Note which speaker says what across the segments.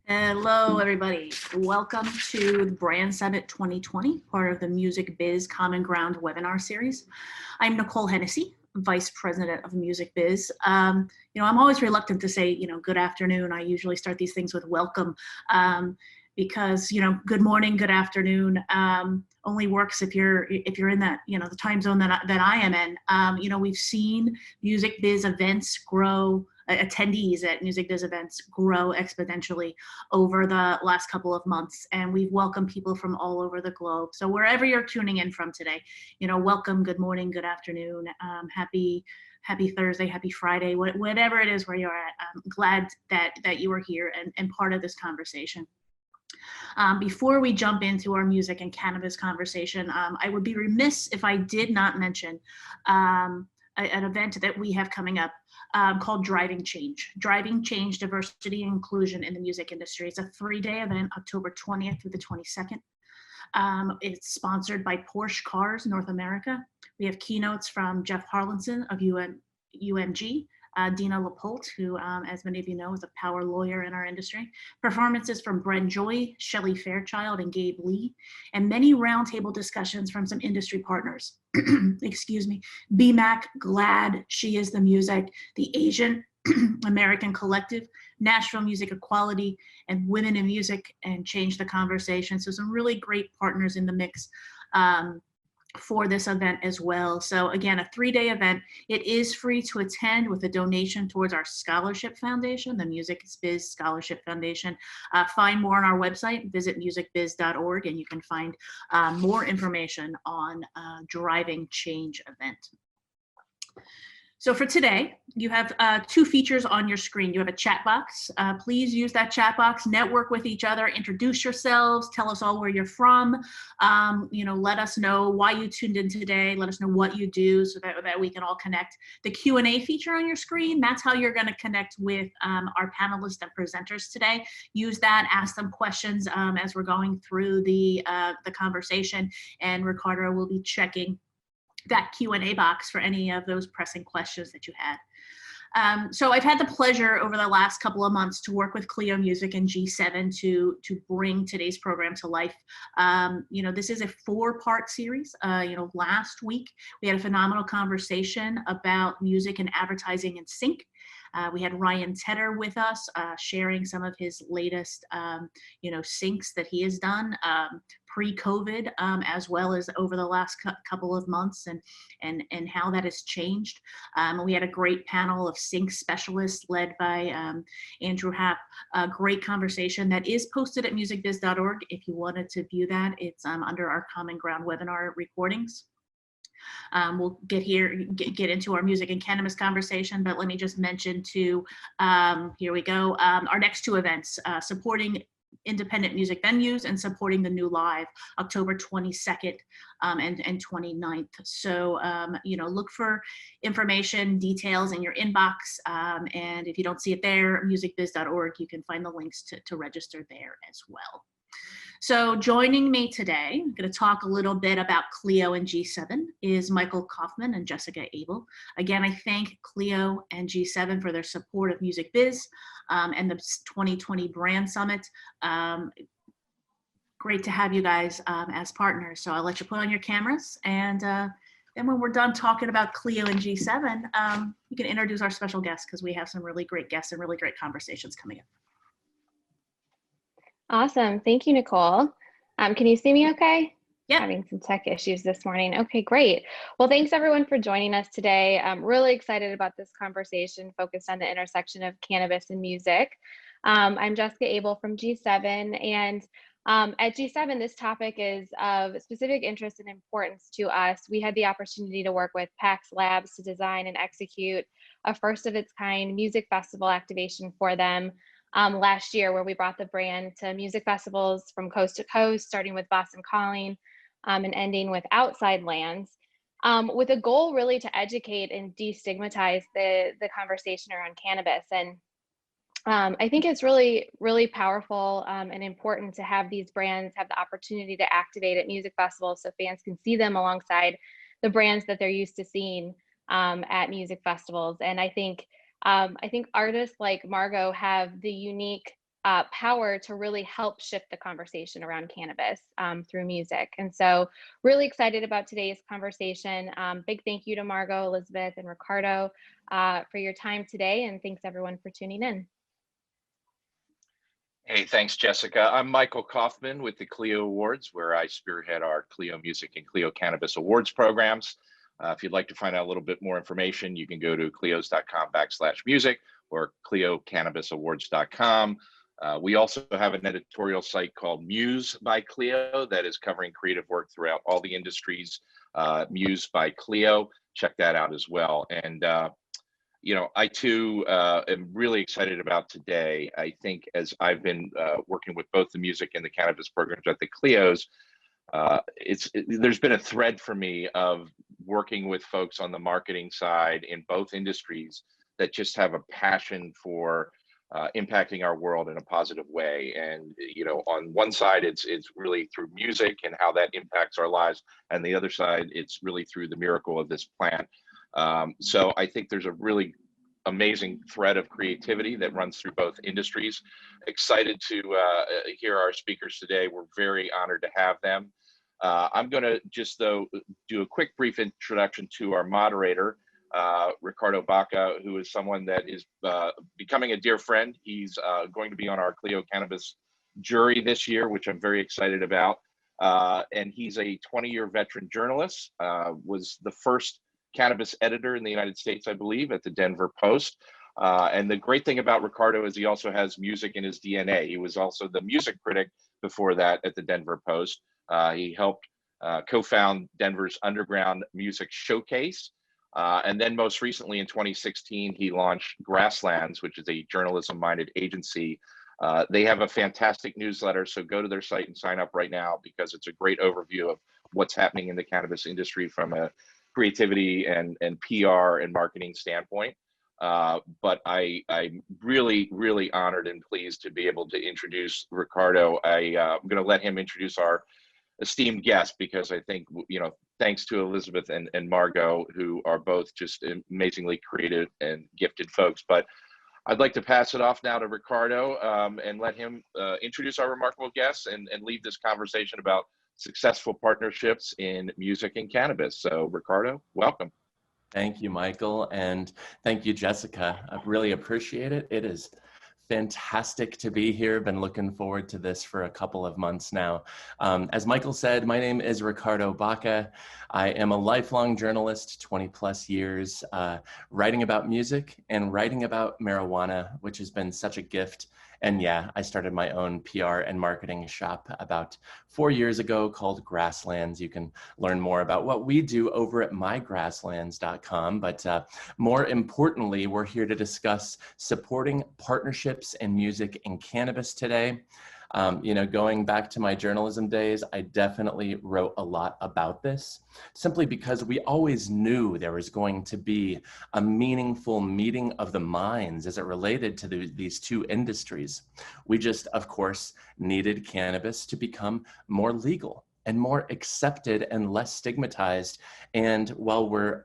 Speaker 1: Hello, everybody. Welcome to the Brand Summit 2020, part of the Music Biz Common Ground webinar series. I'm Nicole Hennessy, Vice President of Music Biz. I'm always reluctant to say, good afternoon. I usually start these things with welcome because, good morning, good afternoon only works if you're in that, the time zone that I am in. We've seen Music Biz events grow. Attendees at Music Biz events grow exponentially over the last couple of months, and we've welcomed people from all over the globe. So wherever you're tuning in from today, welcome, good morning, good afternoon, happy Thursday, happy Friday, whatever it is where you're at. I'm glad that you are here and part of this conversation. Before we jump into our music and cannabis conversation, I would be remiss if I did not mention an event that we have coming up called Driving Change. Driving Change, Diversity and Inclusion in the Music Industry. It's a 3-day event, October 20th through the 22nd. It's sponsored by Porsche Cars North America. We have keynotes from Jeff Harlinson of UMG, Dina LaPolte, who, as many of you know, is a power lawyer in our industry. Performances from Bren Joy, Shelley Fairchild, and Gabe Lee, and many roundtable discussions from some industry partners. Excuse me, BMAC, GLAD, She Is the Music, the Asian American Collective, Nashville Music Equality, and Women in Music and Change the Conversation. So some really great partners in the mix for this event as well. So again, a 3-day event. It is free to attend with a donation towards our scholarship foundation, the Music Biz Scholarship Foundation. Find more on our website, visit musicbiz.org, and you can find more information on Driving Change event. So for today, you have 2 features on your screen. You have a chat box. Please use that chat box, network with each other, introduce yourselves, tell us all where you're from, let us know why you tuned in today, let us know what you do so that we can all connect. The Q&A feature on your screen, that's how you're gonna connect with our panelists and presenters today. Use that, ask them questions as we're going through the conversation, and Ricardo will be checking that Q&A box for any of those pressing questions that you had. So I've had the pleasure over the last couple of months to work with Clio Music and G7 to bring today's program to life. This is a 4-part series. Last week we had a phenomenal conversation about music and advertising in sync. We had Ryan Tedder with us sharing some of his latest, syncs that he has done pre-COVID, as well as over the last couple of months, and how that has changed. We had a great panel of sync specialists led by Andrew Happ. A great conversation that is posted at musicbiz.org. If you wanted to view that, it's under our Common Ground webinar recordings. We'll get into our music and cannabis conversation, but let me just mention here we go, our next 2 events, supporting independent music venues and supporting the New Live, October 22nd and 29th. So, look for information, details in your inbox. And if you don't see it there, musicbiz.org, you can find the links to register there as well. So joining me today, I'm going to talk a little bit about Clio and G7, is Michael Kaufman and Jessica Abel. Again, I thank Clio and G7 for their support of Music Biz and the 2020 Brand Summit. Great to have you guys as partners. So I'll let you put on your cameras, and then when we're done talking about Clio and G7, we can introduce our special guests, because we have some really great guests and really great conversations coming up.
Speaker 2: Awesome. Thank you, Nicole. Can you see me okay?
Speaker 1: Yeah.
Speaker 2: Having some tech issues this morning. Okay, great. Well, thanks everyone for joining us today. I'm really excited about this conversation focused on the intersection of cannabis and music. I'm Jessica Abel from G7, and at G7, this topic is of specific interest and importance to us. We had the opportunity to work with PAX Labs to design and execute a first of its kind music festival activation for them last year, where we brought the brand to music festivals from coast to coast, starting with Boston Calling and ending with Outside Lands, with a goal really to educate and destigmatize the conversation around cannabis. And I think it's really, really powerful and important to have these brands have the opportunity to activate at music festivals so fans can see them alongside the brands that they're used to seeing at music festivals. And I think artists like Margo have the unique power to really help shift the conversation around cannabis through music. And so really excited about today's conversation. Big thank you to Margo, Elizabeth, and Ricardo for your time today. And thanks everyone for tuning in.
Speaker 3: Hey, thanks, Jessica. I'm Michael Kaufman with the Clio Awards, where I spearhead our Clio Music and Clio Cannabis Awards programs. If you'd like to find out a little bit more information, you can go to clios.com/music or cliocannabisawards.com. We also have an editorial site called Muse by Clio that is covering creative work throughout all the industries. Muse by Clio, check that out as well. And I too am really excited about today. I think as I've been working with both the music and the cannabis programs at the Clios, there's been a thread for me of working with folks on the marketing side in both industries that just have a passion for impacting our world in a positive way. And on one side, it's really through music and how that impacts our lives, and the other side, it's really through the miracle of this plant. So I think there's a really amazing thread of creativity that runs through both industries. Excited to hear our speakers today. We're very honored to have them. I'm going to just, though, do a quick brief introduction to our moderator, Ricardo Baca, who is someone that is becoming a dear friend. He's going to be on our Clio Cannabis jury this year, which I'm very excited about. And he's a 20-year veteran journalist, was the first cannabis editor in the United States, I believe, at the Denver Post. And the great thing about Ricardo is he also has music in his DNA. He was also the music critic before that at the Denver Post. He helped co-found Denver's Underground Music Showcase. And then most recently in 2016, he launched Grasslands, which is a journalism-minded agency. They have a fantastic newsletter, so go to their site and sign up right now, because it's a great overview of what's happening in the cannabis industry from a creativity and PR and marketing standpoint. But I'm really, really honored and pleased to be able to introduce Ricardo. I'm going to let him introduce our esteemed guest, because I think, thanks to Elizabeth and Margo, who are both just amazingly creative and gifted folks. But I'd like to pass it off now to Ricardo and let him introduce our remarkable guests and lead this conversation about successful partnerships in music and cannabis. So Ricardo, welcome.
Speaker 4: Thank you, Michael. And thank you, Jessica. I really appreciate it. It is fantastic to be here. Been looking forward to this for a couple of months now. As Michael said, my name is Ricardo Baca. I am a lifelong journalist, 20 plus years, writing about music and writing about marijuana, which has been such a gift. And yeah, I started my own PR and marketing shop about 4 years ago called Grasslands. You can learn more about what we do over at mygrasslands.com. But more importantly, we're here to discuss supporting partnerships in music and cannabis today. Going back to my journalism days, I definitely wrote a lot about this, simply because we always knew there was going to be a meaningful meeting of the minds as it related to these two industries. We just, of course, needed cannabis to become more legal and more accepted and less stigmatized. And while we're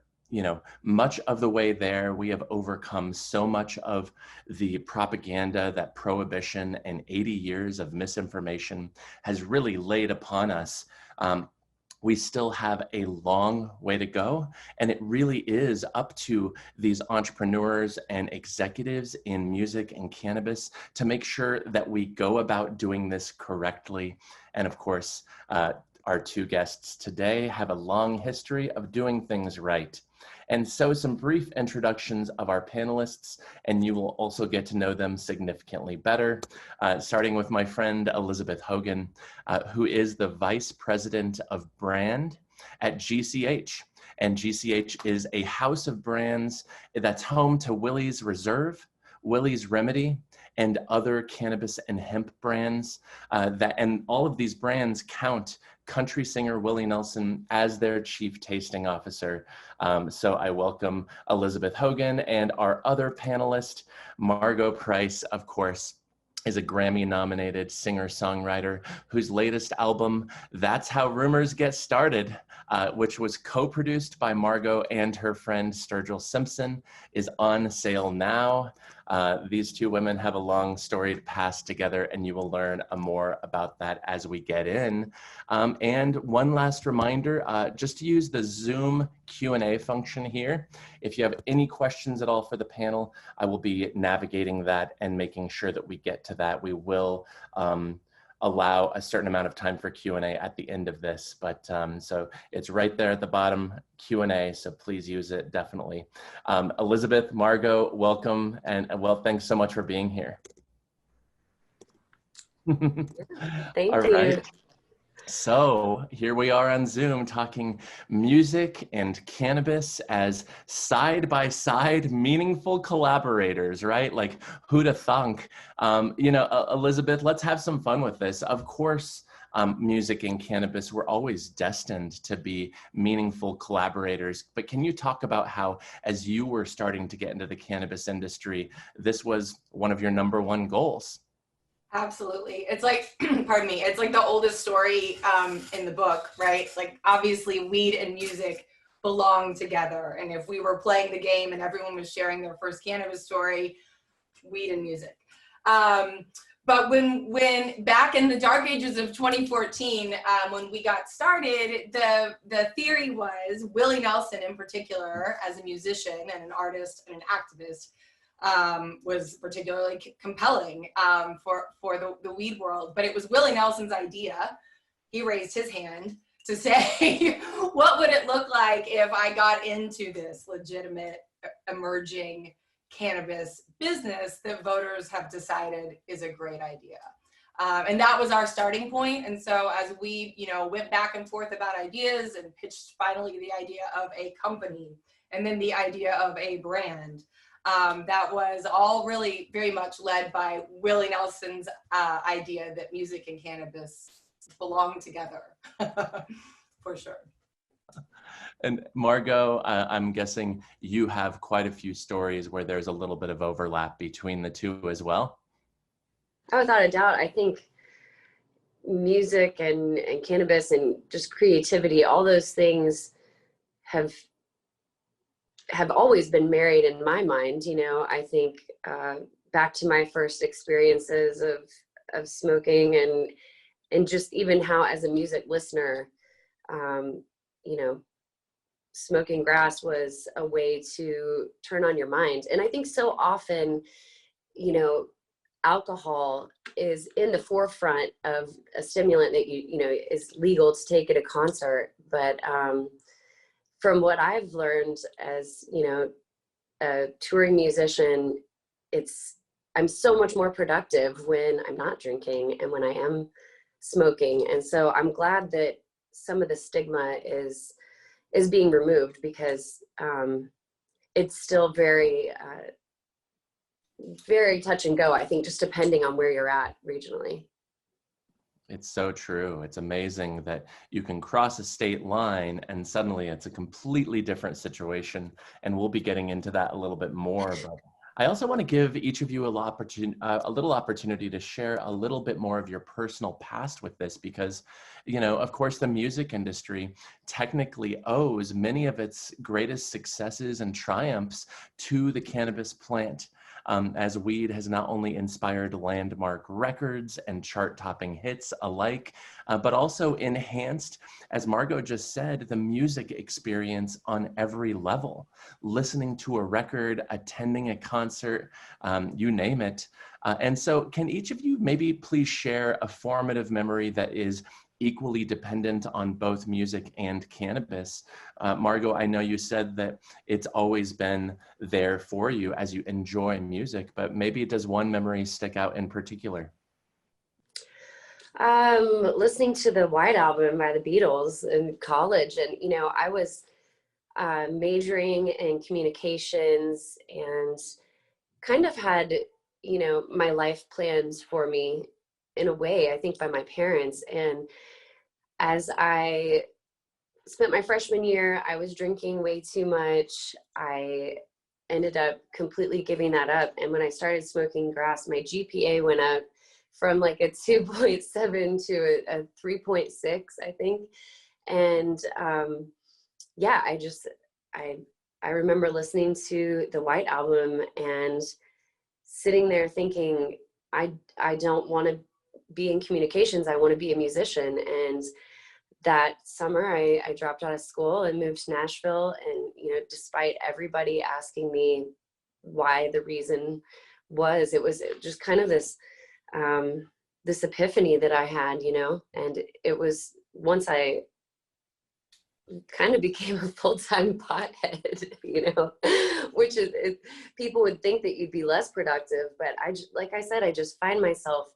Speaker 4: much of the way there, we have overcome so much of the propaganda that prohibition and 80 years of misinformation has really laid upon us. We still have a long way to go, and it really is up to these entrepreneurs and executives in music and cannabis to make sure that we go about doing this correctly. And of course, our two guests today have a long history of doing things right. And so some brief introductions of our panelists, and you will also get to know them significantly better, starting with my friend Elizabeth Hogan, who is the Vice President of Brand at GCH. And GCH is a house of brands that's home to Willie's Reserve, Willie's Remedy, and other cannabis and hemp brands. And all of these brands count country singer Willie Nelson as their chief tasting officer. So I welcome Elizabeth Hogan, and our other panelist, Margo Price, of course, is a Grammy-nominated singer-songwriter whose latest album, That's How Rumors Get Started, which was co-produced by Margo and her friend Sturgill Simpson, is on sale now. These two women have a long storied past together, and you will learn more about that as we get in. And one last reminder, just to use the Zoom Q&A function here. If you have any questions at all for the panel, I will be navigating that and making sure that we get to that. We will allow a certain amount of time for Q&A at the end of this, but so it's right there at the bottom, Q&A, so please use it, definitely. Elizabeth, Margo, welcome, and well, thanks so much for being here.
Speaker 5: Thank
Speaker 4: All
Speaker 5: you.
Speaker 4: right. So here we are on Zoom talking music and cannabis as side-by-side meaningful collaborators, right? Like, who'da thunk? You know, Elizabeth, let's have some fun with this. Of course, music and cannabis were always destined to be meaningful collaborators. But can you talk about how, as you were starting to get into the cannabis industry, this was one of your #1 goals?
Speaker 6: Absolutely. It's like, pardon me, it's like the oldest story in the book, right? Like, obviously weed and music belong together. And if we were playing the game and everyone was sharing their first cannabis story, weed and music. But when back in the dark ages of 2014, when we got started, the theory was Willie Nelson in particular, as a musician and an artist and an activist, was particularly compelling for the weed world. But it was Willie Nelson's idea. He raised his hand to say, what would it look like if I got into this legitimate emerging cannabis business that voters have decided is a great idea? And that was our starting point. And so as we, went back and forth about ideas and pitched finally the idea of a company and then the idea of a brand, that was all really very much led by Willie Nelson's idea that music and cannabis belong together, for sure.
Speaker 4: And Margo, I'm guessing you have quite a few stories where there's a little bit of overlap between the two as well.
Speaker 5: Oh, without a doubt, I think music and cannabis and just creativity, all those things have always been married in my mind. I think back to my first experiences of smoking and just even how, as a music listener, smoking grass was a way to turn on your mind. And I think so often, alcohol is in the forefront of a stimulant that is legal to take at a concert. But from what I've learned as, a touring musician, I'm so much more productive when I'm not drinking and when I am smoking. And so I'm glad that some of the stigma is being removed, because it's still very, very touch and go, I think, just depending on where you're at regionally.
Speaker 4: It's so true. It's amazing that you can cross a state line and suddenly it's a completely different situation. And we'll be getting into that a little bit more. But I also want to give each of you a little opportunity to share a little bit more of your personal past with this, because, of course, the music industry technically owes many of its greatest successes and triumphs to the cannabis plant. As weed has not only inspired landmark records and chart-topping hits alike, but also enhanced, as Margo just said, the music experience on every level. Listening to a record, attending a concert, you name it. And so can each of you maybe please share a formative memory that is equally dependent on both music and cannabis? Margo, I know you said that it's always been there for you as you enjoy music, but maybe does one memory stick out in particular?
Speaker 5: Listening to the White Album by the Beatles in college, and I was majoring in communications and kind of had my life plans for me in a way, I think, by my parents. And as I spent my freshman year, I was drinking way too much. I ended up completely giving that up. And when I started smoking grass, my GPA went up from like a 2.7 to a 3.6, I think. And yeah, I remember listening to the White Album and sitting there thinking, I don't want to be in communications. I want to be a musician. And that summer I dropped out of school and moved to Nashville. And, you know, despite everybody asking me why, the reason was, it was just kind of this, this epiphany that I had, you know, and it was once I kind of became a full-time pothead, you know, which is, people would think that you'd be less productive, but like I said, I just find myself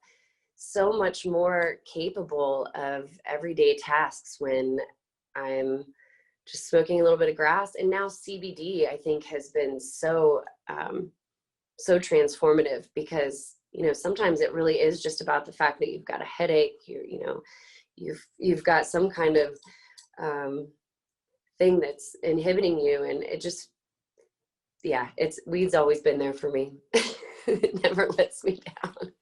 Speaker 5: so much more capable of everyday tasks when I'm just smoking a little bit of grass. And now CBD, I think, has been so transformative, because, you know, sometimes it really is just about the fact that you've got a headache, you've got some kind of thing that's inhibiting you, and it just, yeah, weed's always been there for me. It never lets me down.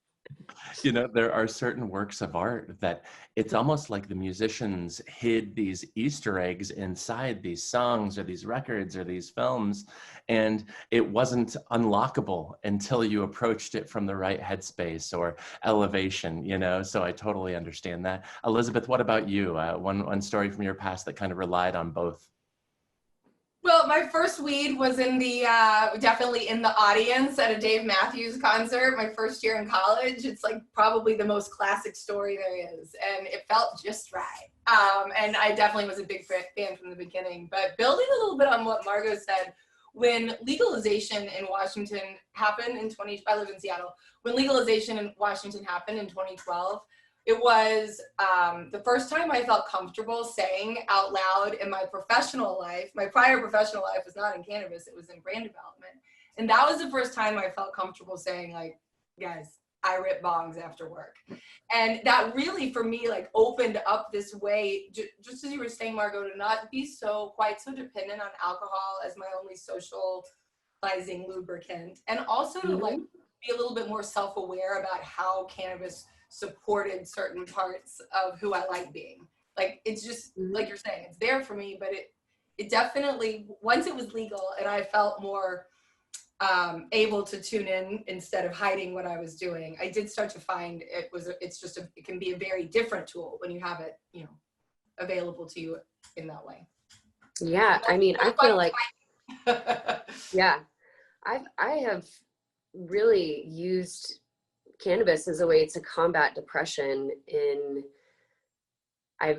Speaker 4: You know, there are certain works of art that it's almost like the musicians hid these Easter eggs inside these songs or these records or these films, and it wasn't unlockable until you approached it from the right headspace or elevation, you know, so I totally understand that. Elizabeth, what about you? One story from your past that kind of relied on both.
Speaker 6: Well, my first weed was in the, definitely in the audience at a Dave Matthews concert, my first year in college. It's like probably the most classic story there is, and it felt just right. And I definitely was a big fan from the beginning. But building a little bit on what Margo said, when legalization in Washington happened I live in Seattle. When legalization in Washington happened in 2012, it was the first time I felt comfortable saying out loud in my professional life. My prior professional life was not in cannabis, it was in brand development. And that was the first time I felt comfortable saying, like, guys, I rip bongs after work. And that really, for me, like, opened up this way, just as you were saying, Margo, to not be quite so dependent on alcohol as my only socializing lubricant. And also to, like, be a little bit more self-aware about how cannabis supported certain parts of who I like being. Like, it's just, like you're saying, it's there for me, but it definitely, once it was legal and I felt more able to tune in instead of hiding what I was doing, I did start to find it can be a very different tool when you have it, you know, available to you in that way.
Speaker 5: Yeah, I mean, I feel like, yeah, I have really used cannabis as a way to combat depression. I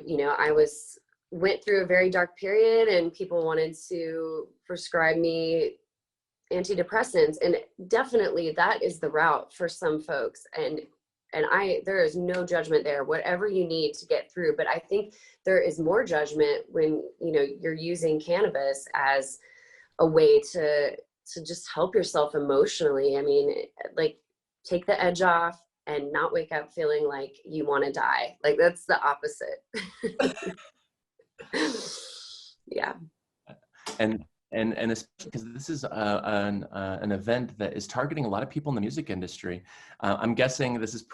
Speaker 5: went through a very dark period, and people wanted to prescribe me antidepressants, and definitely that is the route for some folks, and there is no judgment there, whatever you need to get through. But I think there is more judgment when, you know, you're using cannabis as a way to just help yourself emotionally. I mean, like, take the edge off and not wake up feeling like you want to die. Like, that's the opposite. Yeah.
Speaker 4: And especially because this is an event that is targeting a lot of people in the music industry. I'm guessing this is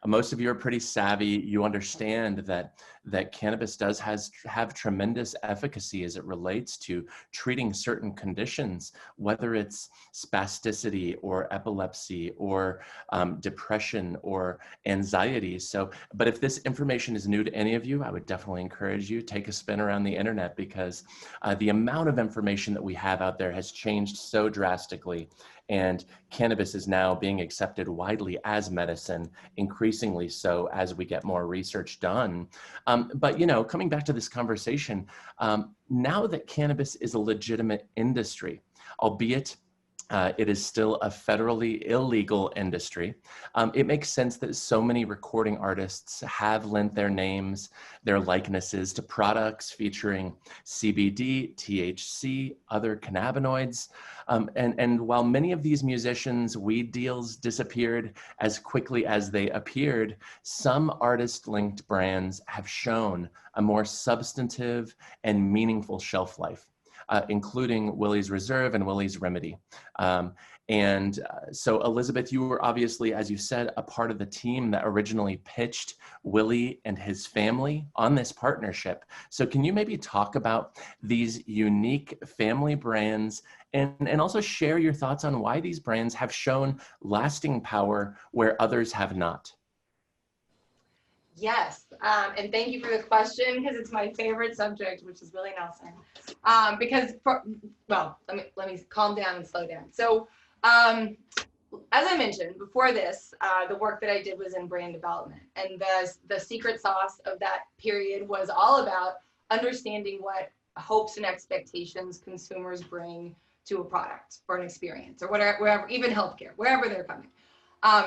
Speaker 4: most of you are pretty savvy. You understand that cannabis does have tremendous efficacy as it relates to treating certain conditions, whether it's spasticity or epilepsy or depression or anxiety. But if this information is new to any of you, I would definitely encourage you, take a spin around the internet, because the amount of information that we have out there has changed so drastically, and cannabis is now being accepted widely as medicine, increasingly so as we get more research done. But, you know, coming back to this conversation, now that cannabis is a legitimate industry, albeit it is still a federally illegal industry, it makes sense that so many recording artists have lent their names, their likenesses to products featuring CBD, THC, other cannabinoids. And while many of these musicians' weed deals disappeared as quickly as they appeared, some artist-linked brands have shown a more substantive and meaningful shelf life. including Willie's Reserve and Willie's Remedy. So Elizabeth, you were obviously, as you said, a part of the team that originally pitched Willie and his family on this partnership. So can you maybe talk about these unique family brands and also share your thoughts on why these brands have shown lasting power where others have not?
Speaker 6: Yes, and thank you for the question, because it's my favorite subject, which is Willie Nelson. Well, let me calm down and slow down. So, as I mentioned before this, the work that I did was in brand development, and the secret sauce of that period was all about understanding what hopes and expectations consumers bring to a product or an experience or whatever, wherever, even healthcare, wherever they're coming.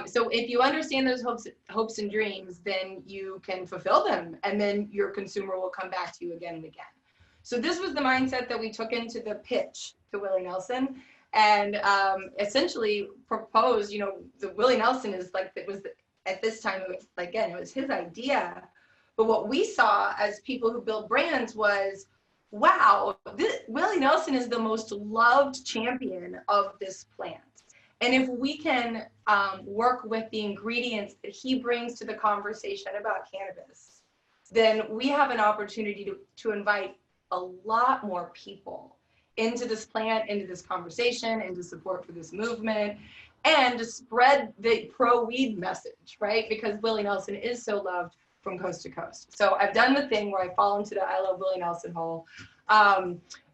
Speaker 6: So if you understand those hopes and dreams, then you can fulfill them, and then your consumer will come back to you again and again. So this was the mindset that we took into the pitch to Willie Nelson, and essentially proposed, the Willie Nelson is like, at this time, it was his idea. But what we saw as people who build brands was, wow, Willie Nelson is the most loved champion of this plant. And if we can work with the ingredients that he brings to the conversation about cannabis, then we have an opportunity to invite a lot more people into this plant, into this conversation, into support for this movement, and to spread the pro-weed message, right? Because Willie Nelson is so loved from coast to coast. So I've done the thing where I fall into the I love Willie Nelson hole.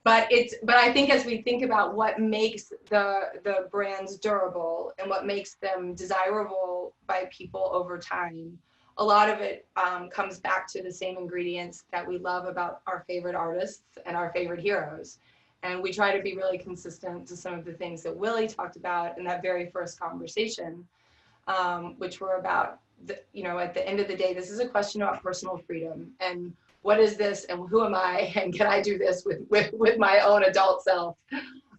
Speaker 6: But I think as we think about what makes the brands durable and what makes them desirable by people over time, a lot of it comes back to the same ingredients that we love about our favorite artists and our favorite heroes. And we try to be really consistent to some of the things that Willie talked about in that very first conversation, which were about, at the end of the day, this is a question about personal freedom and what is this and who am I and can I do this with my own adult self?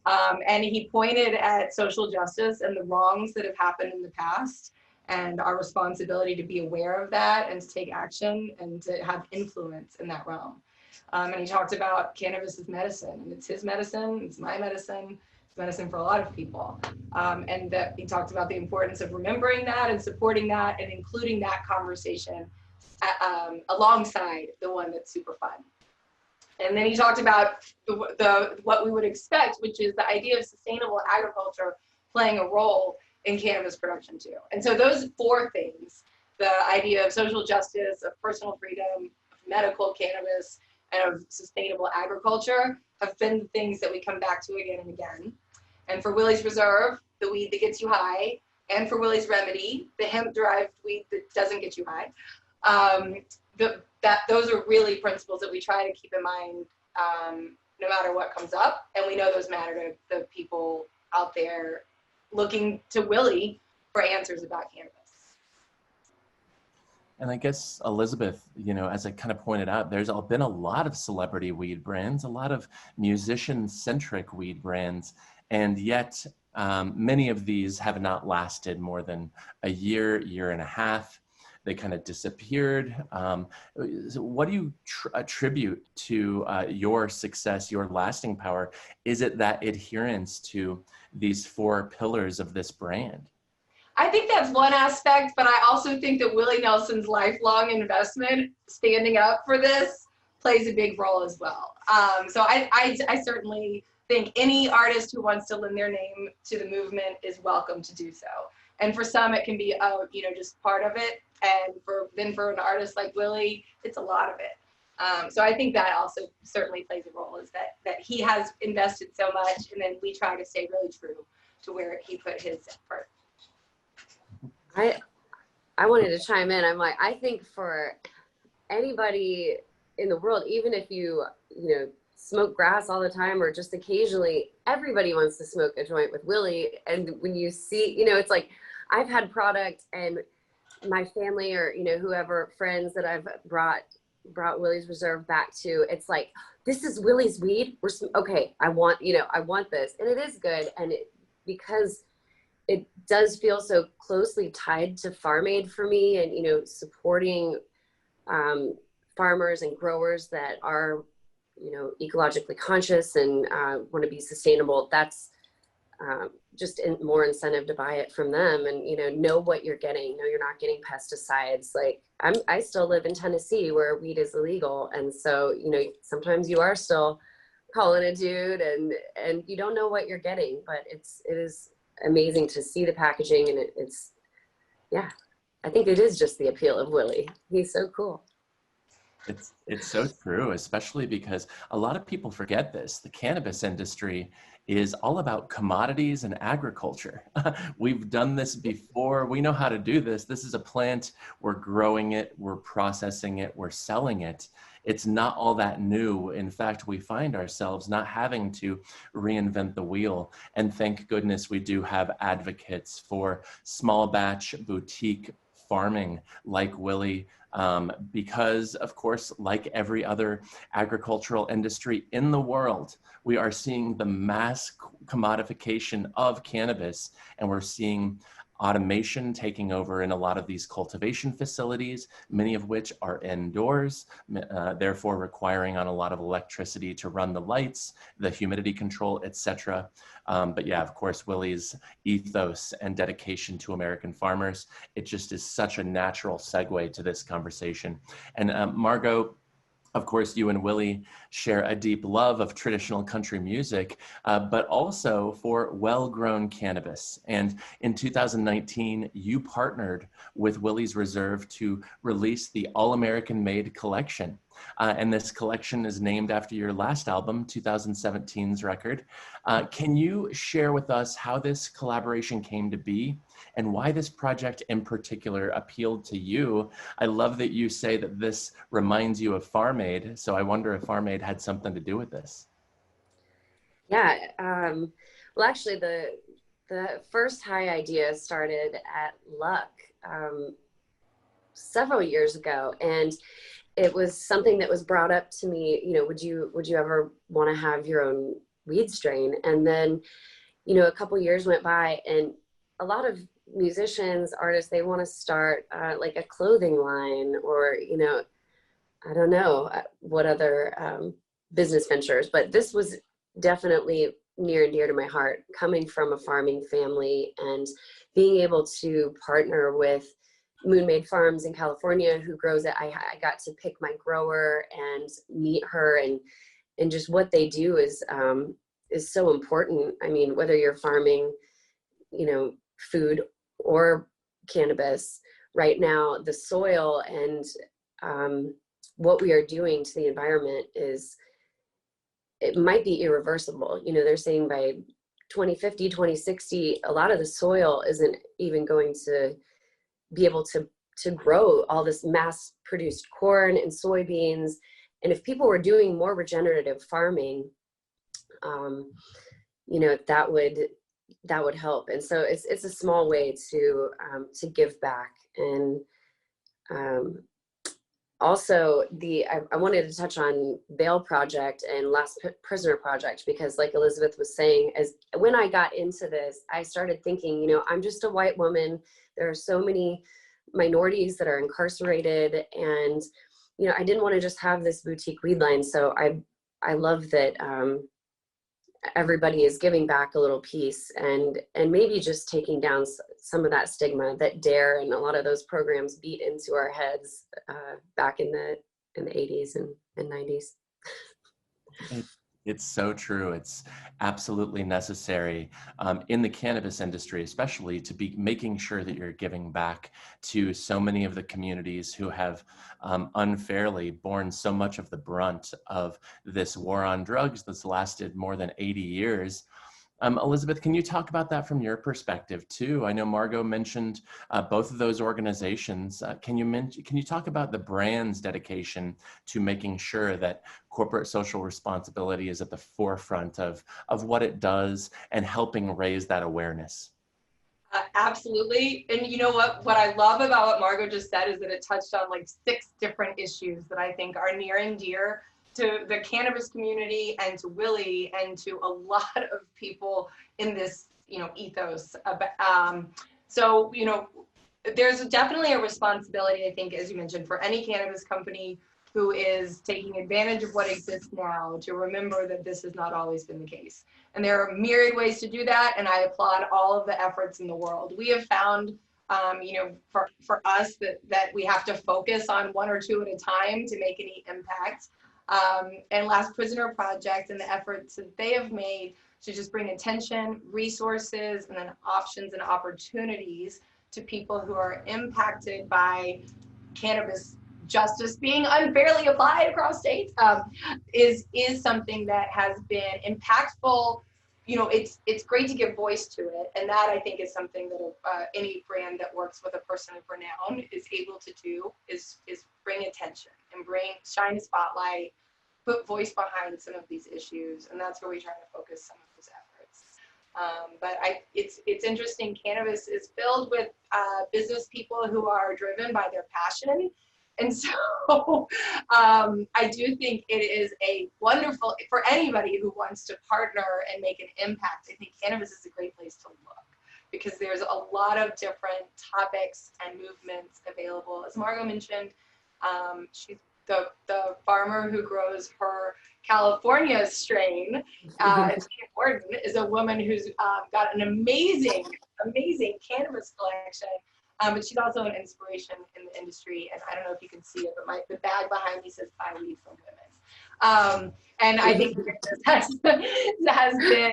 Speaker 6: And he pointed at social justice and the wrongs that have happened in the past and our responsibility to be aware of that and to take action and to have influence in that realm. And he talked about cannabis as medicine, and it's his medicine, it's my medicine, it's medicine for a lot of people. And that he talked about the importance of remembering that and supporting that and including that conversation alongside the one that's super fun. And then he talked about what we would expect, which is the idea of sustainable agriculture playing a role in cannabis production too. And so those four things, the idea of social justice, of personal freedom, of medical cannabis, and of sustainable agriculture have been the things that we come back to again and again. And for Willie's Reserve, the weed that gets you high, and for Willie's Remedy, the hemp-derived weed that doesn't get you high, those are really principles that we try to keep in mind no matter what comes up. And we know those matter to the people out there looking to Willie for answers about cannabis.
Speaker 4: And I guess, Elizabeth, as I kind of pointed out, there's been a lot of celebrity weed brands, a lot of musician-centric weed brands, and yet many of these have not lasted more than a year and a half. They kind of disappeared. So what do you attribute to your success, your lasting power? Is it that adherence to these four pillars of this brand?
Speaker 6: I think that's one aspect, but I also think that Willie Nelson's lifelong investment standing up for this plays a big role as well. So I certainly think any artist who wants to lend their name to the movement is welcome to do so. And for some, it can be, just part of it. And for an artist like Willie, it's a lot of it. So I think that also certainly plays a role, is that he has invested so much, and then we try to stay really true to where he put his effort.
Speaker 5: I wanted to chime in. I'm like, I think for anybody in the world, even if you smoke grass all the time or just occasionally, everybody wants to smoke a joint with Willie. And when you see, it's like, I've had product and my family or, whoever, friends that I've brought Willie's Reserve back to, it's like, this is Willie's weed. Okay, I want this. And it is good. And because it does feel so closely tied to Farm Aid for me, and, supporting farmers and growers that are you know, ecologically conscious and want to be sustainable, that's just more incentive to buy it from them. And, you know what you're getting. Know you're not getting pesticides. Like I still live in Tennessee where weed is illegal. And so, you know, sometimes you are still calling a dude and you don't know what you're getting, but it is amazing to see the packaging. And it's, yeah, I think it is just the appeal of Willie. He's so cool.
Speaker 4: It's so true, especially because a lot of people forget this. The cannabis industry is all about commodities and agriculture. We've done this before. We know how to do this. This is a plant. We're growing it. We're processing it. We're selling it. It's not all that new. In fact, we find ourselves not having to reinvent the wheel. And thank goodness we do have advocates for small batch boutique farming like Willie, because of course, like every other agricultural industry in the world, we are seeing the mass commodification of cannabis, and we're seeing automation taking over in a lot of these cultivation facilities, many of which are indoors, therefore requiring on a lot of electricity to run the lights, the humidity control, etc. But yeah, of course, Willie's ethos and dedication to American farmers, it just is such a natural segue to this conversation. And Margo, of course, you and Willie share a deep love of traditional country music, but also for well-grown cannabis. And in 2019, you partnered with Willie's Reserve to release the All-American Made collection. And this collection is named after your last album, 2017's record. Can you share with us how this collaboration came to be and why this project in particular appealed to you? I love that you say that this reminds you of Farm Aid. So I wonder if Farm Aid had something to do with this.
Speaker 5: Yeah, well, actually the first high idea started at Luck several years ago. And it was something that was brought up to me, you know, would you ever want to have your own weed strain? And then, you know, a couple years went by, and a lot of musicians, artists, they want to start like a clothing line, or, you know, I don't know what other business ventures, but this was definitely near and dear to my heart, coming from a farming family and being able to partner with Moon Made Farms in California, who grows it. I got to pick my grower and meet her, and just what they do is so important. I mean, whether you're farming, you know, food or cannabis, right now, the soil and what we are doing to the environment it might be irreversible. You know, they're saying by 2050, 2060, a lot of the soil isn't even going to be able to grow all this mass produced corn and soybeans. And if people were doing more regenerative farming, you know, that would help. And so it's a small way to give back. And also I wanted to touch on Bail Project and Last Prisoner Project, because like Elizabeth was saying, when I got into this, I started thinking, you know, I'm just a white woman. There are so many minorities that are incarcerated, and, you know, I didn't want to just have this boutique weed line. So I love that everybody is giving back a little piece, and maybe just taking down some of that stigma that DARE and a lot of those programs beat into our heads back in the 80s and 90s.
Speaker 4: It's so true. It's absolutely necessary in the cannabis industry, especially, to be making sure that you're giving back to so many of the communities who have unfairly borne so much of the brunt of this war on drugs that's lasted more than 80 years. Elizabeth, can you talk about that from your perspective too? I know Margo mentioned both of those organizations. Can you talk about the brand's dedication to making sure that corporate social responsibility is at the forefront of what it does and helping raise that awareness?
Speaker 6: Absolutely. And you know what I love about what Margo just said is that it touched on like 6 different issues that I think are near and dear to the cannabis community and to Willie and to a lot of people in this, you know, ethos. So, you know, there's definitely a responsibility, I think, as you mentioned, for any cannabis company who is taking advantage of what exists now to remember that this has not always been the case. And there are myriad ways to do that, and I applaud all of the efforts in the world. We have found, for us that we have to focus on one or two at a time to make any impact. And Last Prisoner Project and the efforts that they have made to just bring attention, resources, and then options and opportunities to people who are impacted by cannabis justice being unfairly applied across states is something that has been impactful. You know, it's great to give voice to it, and that I think is something that any brand that works with a person of renown is able to do, is bring attention and shine a spotlight, put voice behind some of these issues, and that's where we try to focus some of those efforts. But it's interesting. Cannabis is filled with business people who are driven by their passion. And so I do think it is a wonderful, for anybody who wants to partner and make an impact, I think cannabis is a great place to look, because there's a lot of different topics and movements available. As Margo mentioned, she's the farmer who grows her California strain, Gordon, is a woman who's got an amazing cannabis collection. But she's also an inspiration in the industry, and I don't know if you can see it, but the bag behind me says "Buy weed from women," and I think this has been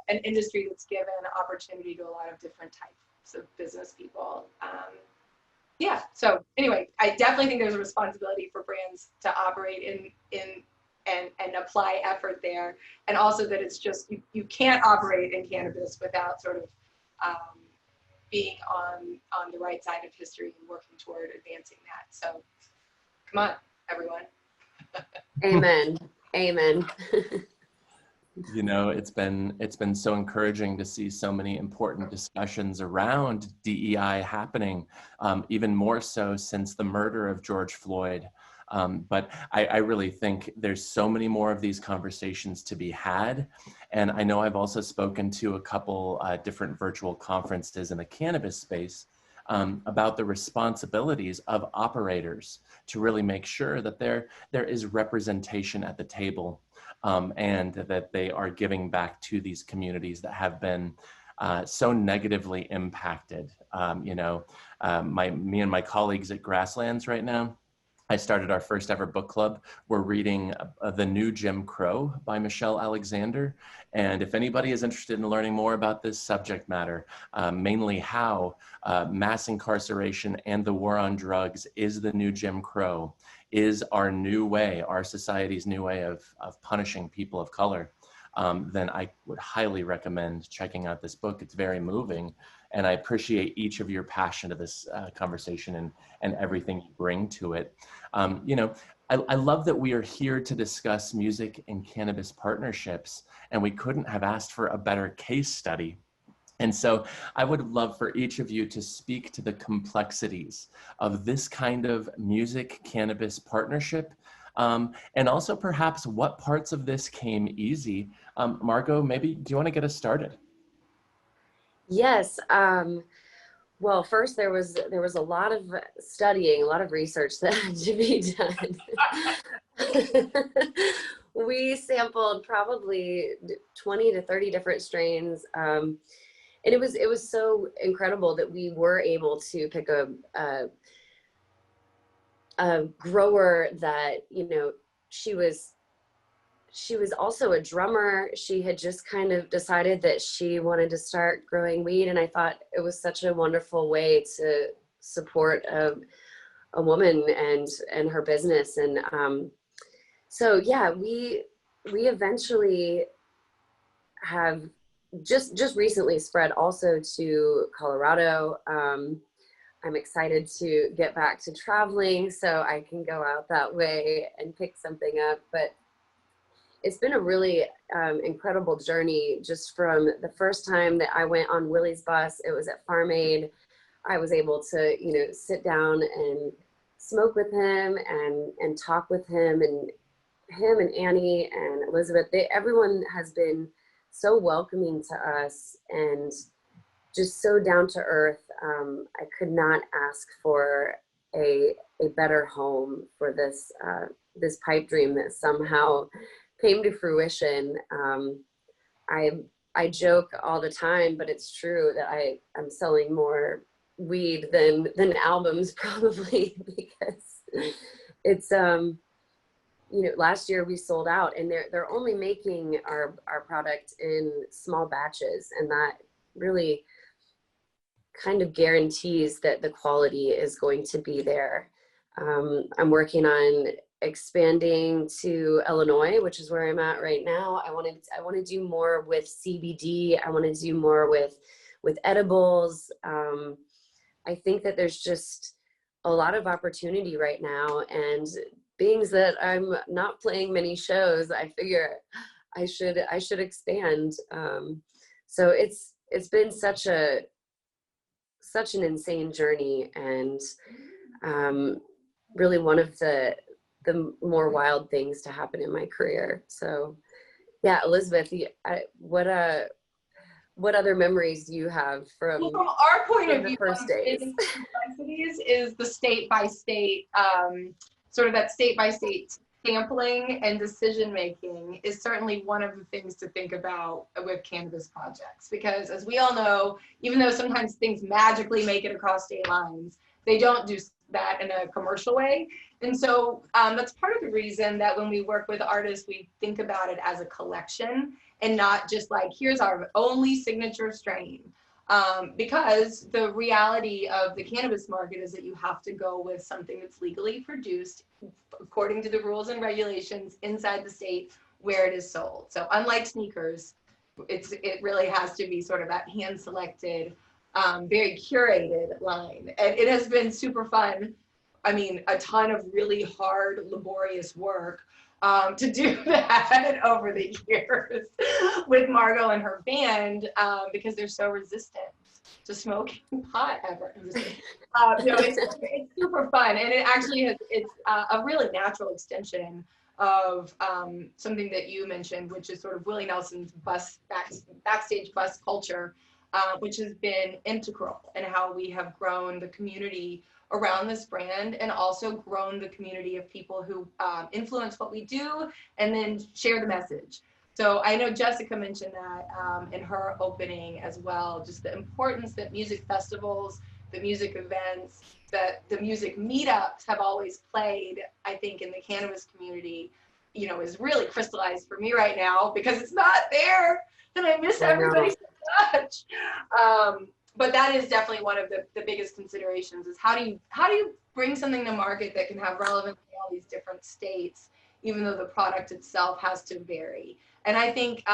Speaker 6: an industry that's given opportunity to a lot of different types of business people. Yeah. So anyway, I definitely think there's a responsibility for brands to operate in and apply effort there, and also that it's just you can't operate in cannabis without sort of being on the right side of history and working toward advancing that. So come on, everyone.
Speaker 5: Amen. Amen.
Speaker 4: You know, it's been so encouraging to see so many important discussions around DEI happening, even more so since the murder of George Floyd. But I really think there's so many more of these conversations to be had. And I know I've also spoken to a couple different virtual conferences in the cannabis space about the responsibilities of operators to really make sure that there is representation at the table, and that they are giving back to these communities that have been so negatively impacted. Me and my colleagues at Grasslands right now, I started our first ever book club. We're reading The New Jim Crow by Michelle Alexander. And if anybody is interested in learning more about this subject matter, mainly how mass incarceration and the war on drugs is the new Jim Crow, is our new way, our society's new way of punishing people of color, then I would highly recommend checking out this book. It's very moving. And I appreciate each of your passion to this conversation and everything you bring to it. I love that we are here to discuss music and cannabis partnerships, and we couldn't have asked for a better case study. And so I would love for each of you to speak to the complexities of this kind of music cannabis partnership, and also perhaps what parts of this came easy. Margo, maybe do you want to get us started?
Speaker 5: Yes. Well, first there was a lot of studying, a lot of research that had to be done. We sampled probably 20 to 30 different strains, and it was so incredible that we were able to pick a grower that, she was also a drummer. She had just kind of decided that she wanted to start growing weed, and I thought it was such a wonderful way to support a woman and her business. And so yeah, we eventually have just recently spread also to Colorado. I'm excited to get back to traveling so I can go out that way and pick something up. But it's been a really incredible journey, just from the first time that I went on Willie's bus. It was at Farm Aid. I was able to, sit down and smoke with him and talk with him, and Annie and Elizabeth. Everyone has been so welcoming to us and just so down to earth. I could not ask for a better home for this this pipe dream that somehow came to fruition. I joke all the time, but it's true that I'm selling more weed than albums probably, because it's you know, last year we sold out, and they're only making our product in small batches, and that really kind of guarantees that the quality is going to be there. I'm working on expanding to Illinois, which is where I'm at right now. I want to do more with CBD. I want to do more with edibles. I think that there's just a lot of opportunity right now, and being that I'm not playing many shows, I figure I should expand. So it's been such an insane journey, and really one of the more wild things to happen in my career. So yeah, Elizabeth, what other memories do you have from,
Speaker 6: well, from our point of
Speaker 5: the
Speaker 6: view,
Speaker 5: first days?
Speaker 6: complexities is the state by state, sort of that state by state sampling and decision making is certainly one of the things to think about with cannabis projects, because as we all know, even though sometimes things magically make it across state lines, they don't do that in a commercial way. And so that's part of the reason that when we work with artists, we think about it as a collection and not just like, here's our only signature strain. Because the reality of the cannabis market is that you have to go with something that's legally produced according to the rules and regulations inside the state where it is sold. So unlike sneakers, it really has to be sort of that hand selected, very curated line. And it has been super fun. I mean, a ton of really hard, laborious work to do that over the years with Margo and her band, because they're so resistant to smoking pot ever. No, it's super fun, and it actually it's a really natural extension of something that you mentioned, which is sort of Willie Nelson's backstage bus culture, which has been integral in how we have grown the community around this brand, and also grown the community of people who influence what we do and then share the message. So I know Jessica mentioned that in her opening as well, just the importance that music festivals, the music events, that the music meetups have always played, I think, in the cannabis community, you know, is really crystallized for me right now, because it's not there, and I miss everybody so much. But that is definitely one of the biggest considerations, is how do you bring something to market that can have relevance in all these different states, even though the product itself has to vary. And I think,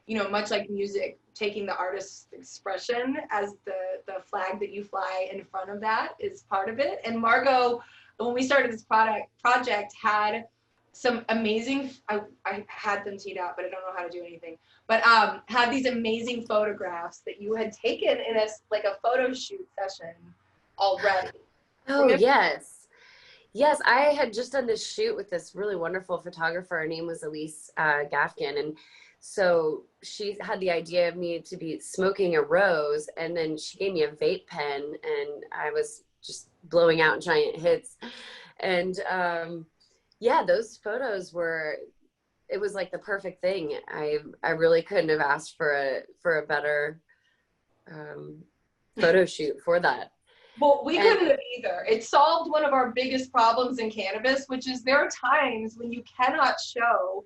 Speaker 6: you know, much like music, taking the artist's expression as the flag that you fly in front of that is part of it. And Margo, when we started this project, had some amazing, I had them teed up, but I don't know how to do anything, but had these amazing photographs that you had taken in like a photo shoot session already.
Speaker 5: Oh, yes. Yes, I had just done this shoot with this really wonderful photographer. Her name was Elise Gafkin. And so she had the idea of me to be smoking a rose, and then she gave me a vape pen, and I was just blowing out giant hits. And yeah, those photos it was like the perfect thing. I really couldn't have asked for a better photo shoot for that.
Speaker 6: Well, we couldn't have either. It solved one of our biggest problems in cannabis, which is there are times when you cannot show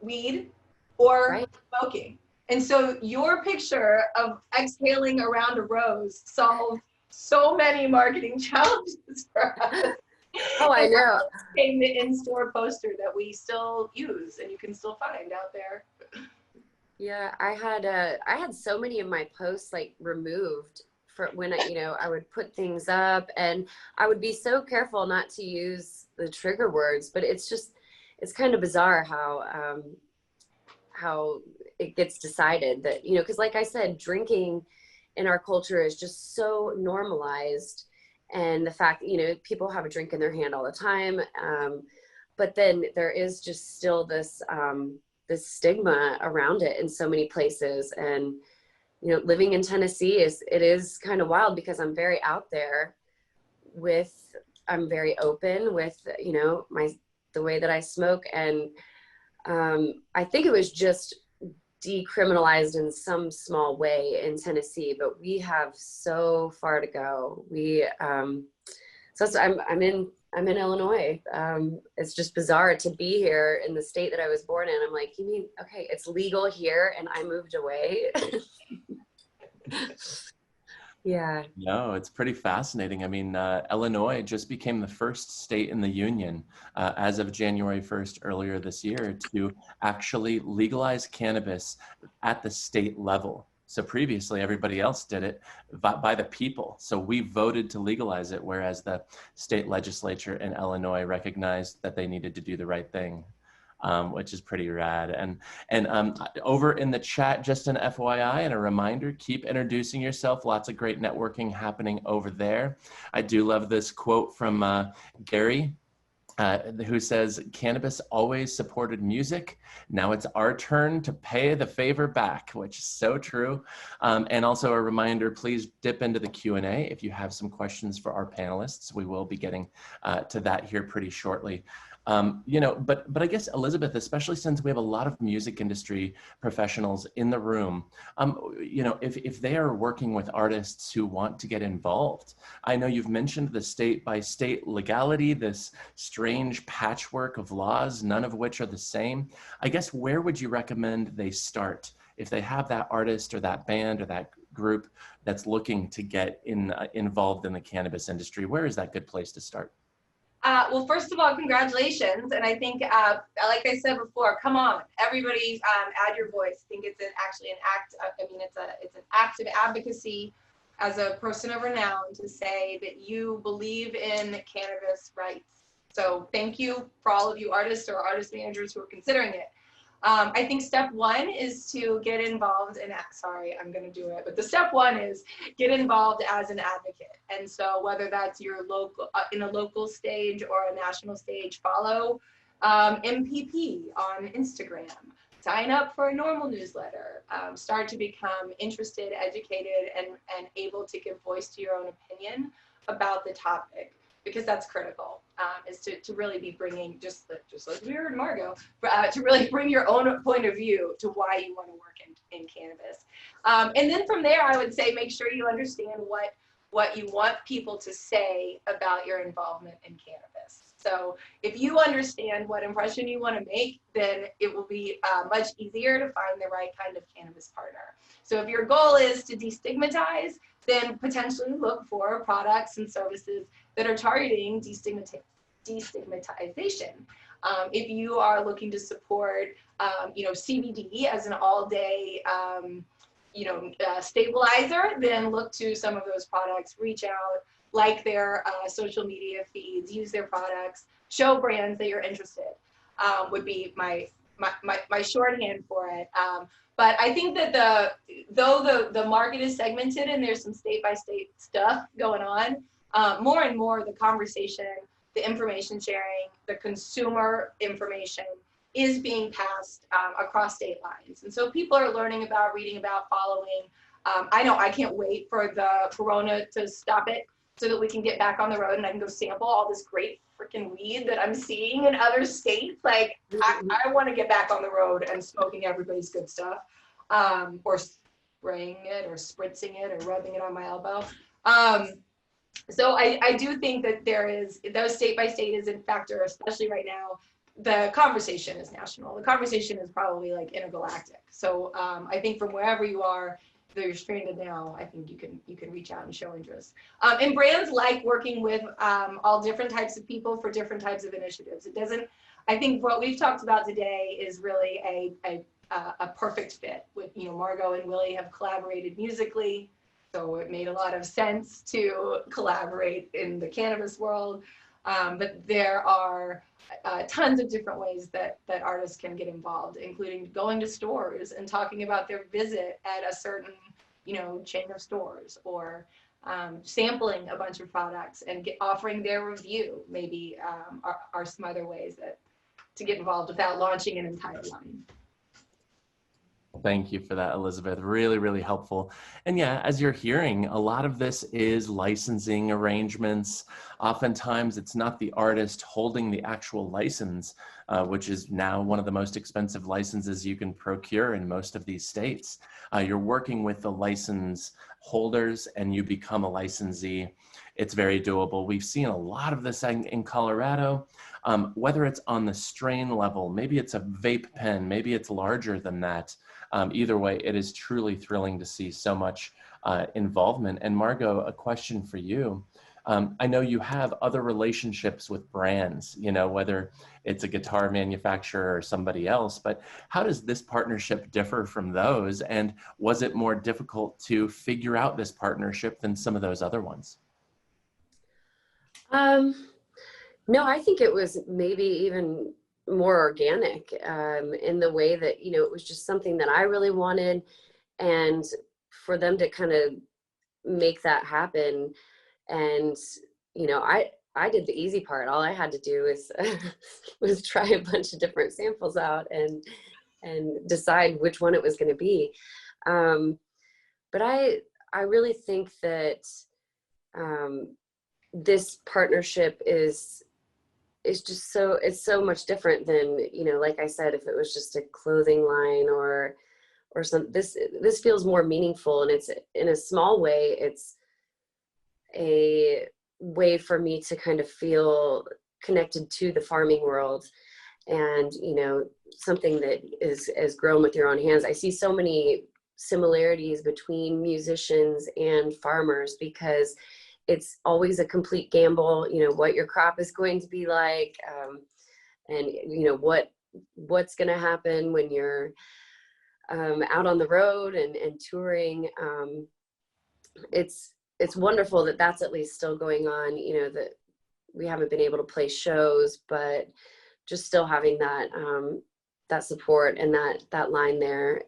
Speaker 6: weed or smoking. And so your picture of exhaling around a rose solved so many marketing challenges for us.
Speaker 5: Oh, I know.
Speaker 6: Became the in-store poster that we still use and you can still find out there.
Speaker 5: Yeah, I had so many of my posts like removed for when I would put things up, and I would be so careful not to use the trigger words, but it's kind of bizarre how it gets decided that, because like I said, drinking in our culture is just so normalized, and the fact, people have a drink in their hand all the time, but then there is just still this stigma around it in so many places. And living in Tennessee is kind of wild, because I'm very out there I'm very open with, you know, the way that I smoke. And I think it was just decriminalized in some small way in Tennessee, but we have so far to go. I'm in Illinois. It's just bizarre to be here in the state that I was born in. I'm like, you mean, okay, it's legal here and I moved away. Yeah.
Speaker 4: No, it's pretty fascinating. I mean, Illinois just became the first state in the union as of January 1st earlier this year to actually legalize cannabis at the state level. So previously, everybody else did it by the people. So we voted to legalize it, whereas the state legislature in Illinois recognized that they needed to do the right thing. Which is pretty rad. And over in the chat, just an FYI and a reminder, keep introducing yourself. Lots of great networking happening over there. I do love this quote from Gary, who says, "Cannabis always supported music. Now it's our turn to pay the favor back," which is so true. And also a reminder, please dip into the Q&A if you have some questions for our panelists. We will be getting to that here pretty shortly. You know, but I guess, Elizabeth, especially since we have a lot of music industry professionals in the room, you know, if they are working with artists who want to get involved, I know you've mentioned the state by state legality, this strange patchwork of laws, none of which are the same. I guess, where would you recommend they start if they have that artist or that band or that group that's looking to get involved in the cannabis industry? Where is that good place to start?
Speaker 6: Well, first of all, congratulations. And I think, like I said before, come on, everybody, add your voice. I think it's actually an act. It's an act of advocacy as a person of renown to say that you believe in cannabis rights. So thank you for all of you artists or artist managers who are considering it. I think step one is to get involved in, sorry, I'm going to do it, but the step one is get involved as an advocate. And so whether that's your local, in a local stage or a national stage, follow MPP on Instagram, sign up for a normal newsletter, start to become interested, educated, and able to give voice to your own opinion about the topic, because that's critical, is to really be bringing, just like we heard Margo, to really bring your own point of view to why you want to work in cannabis. And then from there, I would say make sure you understand what you want people to say about your involvement in cannabis. So if you understand what impression you want to make, then it will be much easier to find the right kind of cannabis partner. So if your goal is to destigmatize, then potentially look for products and services that are targeting destigmatization. If you are looking to support, CBD as an all-day, stabilizer, then look to some of those products, reach out, like their social media feeds, use their products, show brands that you're interested, would be my shorthand for it. But I think that though the market is segmented and there's some state by state stuff going on, more and more the conversation, the information sharing, the consumer information is being passed across state lines. And so people are learning about, reading about, following. I know I can't wait for the corona to stop it so that we can get back on the road and I can go sample all this great freaking weed that I'm seeing in other states. Like, I want to get back on the road and smoking everybody's good stuff, or spraying it or spritzing it or rubbing it on my elbow. So I do think that there is, though state by state is in factor, especially right now, the conversation is national. The conversation is probably like intergalactic. So I think from wherever you are, that you're stranded now, I think you can reach out and show interest. And brands like working with all different types of people for different types of initiatives. It doesn't, I think what we've talked about today is really a perfect fit with, Margo and Willie have collaborated musically. So it made a lot of sense to collaborate in the cannabis world. But there are tons of different ways that artists can get involved, including going to stores and talking about their visit at a certain, chain of stores, or sampling a bunch of products and offering their review. Maybe are some other ways to get involved without launching an entire line.
Speaker 4: Thank you for that, Elizabeth. Really, really helpful. And yeah, as you're hearing, a lot of this is licensing arrangements. Oftentimes, it's not the artist holding the actual license, which is now one of the most expensive licenses you can procure in most of these states. You're working with the license holders and you become a licensee. It's very doable. We've seen a lot of this in Colorado, whether it's on the strain level, maybe it's a vape pen, maybe it's larger than that. Either way, it is truly thrilling to see so much involvement. And Margo, a question for you. I know you have other relationships with brands, you know, whether it's a guitar manufacturer or somebody else, but how does this partnership differ from those? And was it more difficult to figure out this partnership than some of those other ones?
Speaker 5: No, I think it was maybe even more organic in the way that, you know, it was just something that I really wanted, and for them to kind of make that happen. And, you know, I did the easy part. All I had to do was try a bunch of different samples out and decide which one it was going to be. But I really think that this partnership is just it's so much different than, you know, like I said, if it was just a clothing line or some, this feels more meaningful, and it's in a small way, it's a way for me to kind of feel connected to the farming world, and, you know, something that is grown with your own hands. I see so many similarities between musicians and farmers, because it's always a complete gamble, you know, what your crop is going to be like, and, you know, what's going to happen when you're out on the road and touring. It's wonderful that that's at least still going on, you know, that we haven't been able to play shows, but just still having that that support and that line there.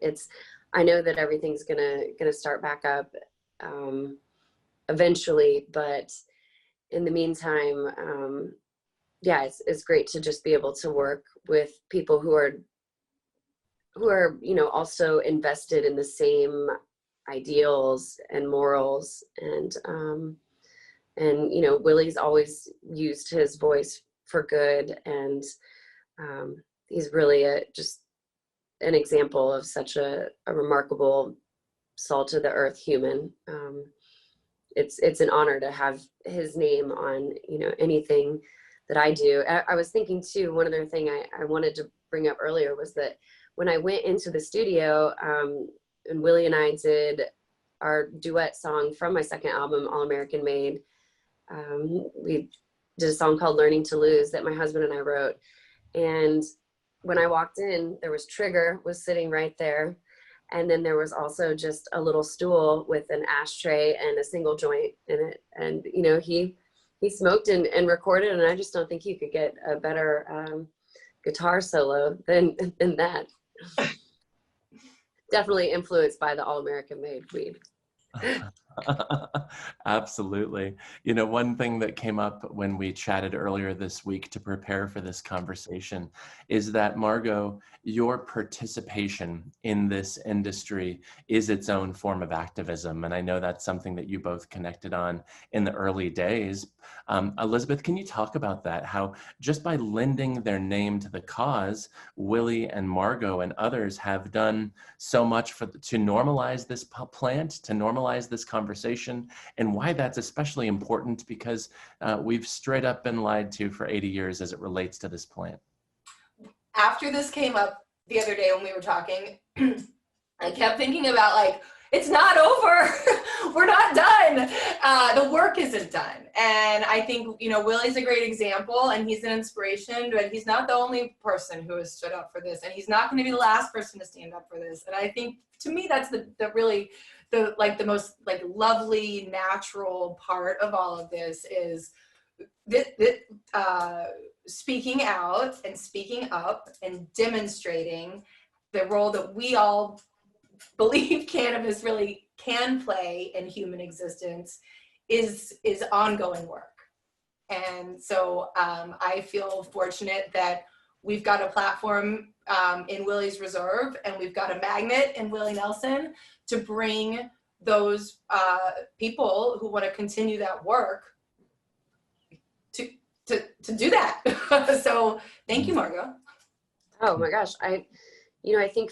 Speaker 5: I know that everything's gonna start back up eventually, but in the meantime, yeah, it's great to just be able to work with people who are, you know, also invested in the same ideals and morals. And you know, Willie's always used his voice for good, and he's really just an example of such a remarkable salt of the earth human. It's an honor to have his name on, you know, anything that I do. I was thinking too, one other thing I wanted to bring up earlier was that when I went into the studio, and Willie and I did our duet song from my second album, All American Made, we did a song called Learning to Lose that my husband and I wrote. And when I walked in, there was Trigger was sitting right there. And then there was also just a little stool with an ashtray and a single joint in it. And, you know, he smoked and recorded, and I just don't think you could get a better guitar solo than that. Definitely influenced by the All American Made weed.
Speaker 4: Absolutely. You know, one thing that came up when we chatted earlier this week to prepare for this conversation is that, Margo, your participation in this industry is its own form of activism. And I know that's something that you both connected on in the early days. Elizabeth, can you talk about that? How just by lending their name to the cause, Willie and Margo and others have done so much to normalize this plant, to normalize this conversation, and why that's especially important, because we've straight up been lied to for 80 years as it relates to this plant.
Speaker 6: After this came up the other day when we were talking, I kept thinking about, like, it's not over. We're not done. The work isn't done. And I think, you know, Willie's a great example, and he's an inspiration, but he's not the only person who has stood up for this, and he's not going to be the last person to stand up for this. And I think, to me, that's the most like lovely, natural part of all of this is speaking out and speaking up and demonstrating the role that we all believe cannabis really can play in human existence is ongoing work. And so I feel fortunate that we've got a platform in Willie's Reserve, and we've got a magnet in Willie Nelson to bring those people who want to continue that work to do that. So thank you, Margo.
Speaker 5: Oh my gosh. I think,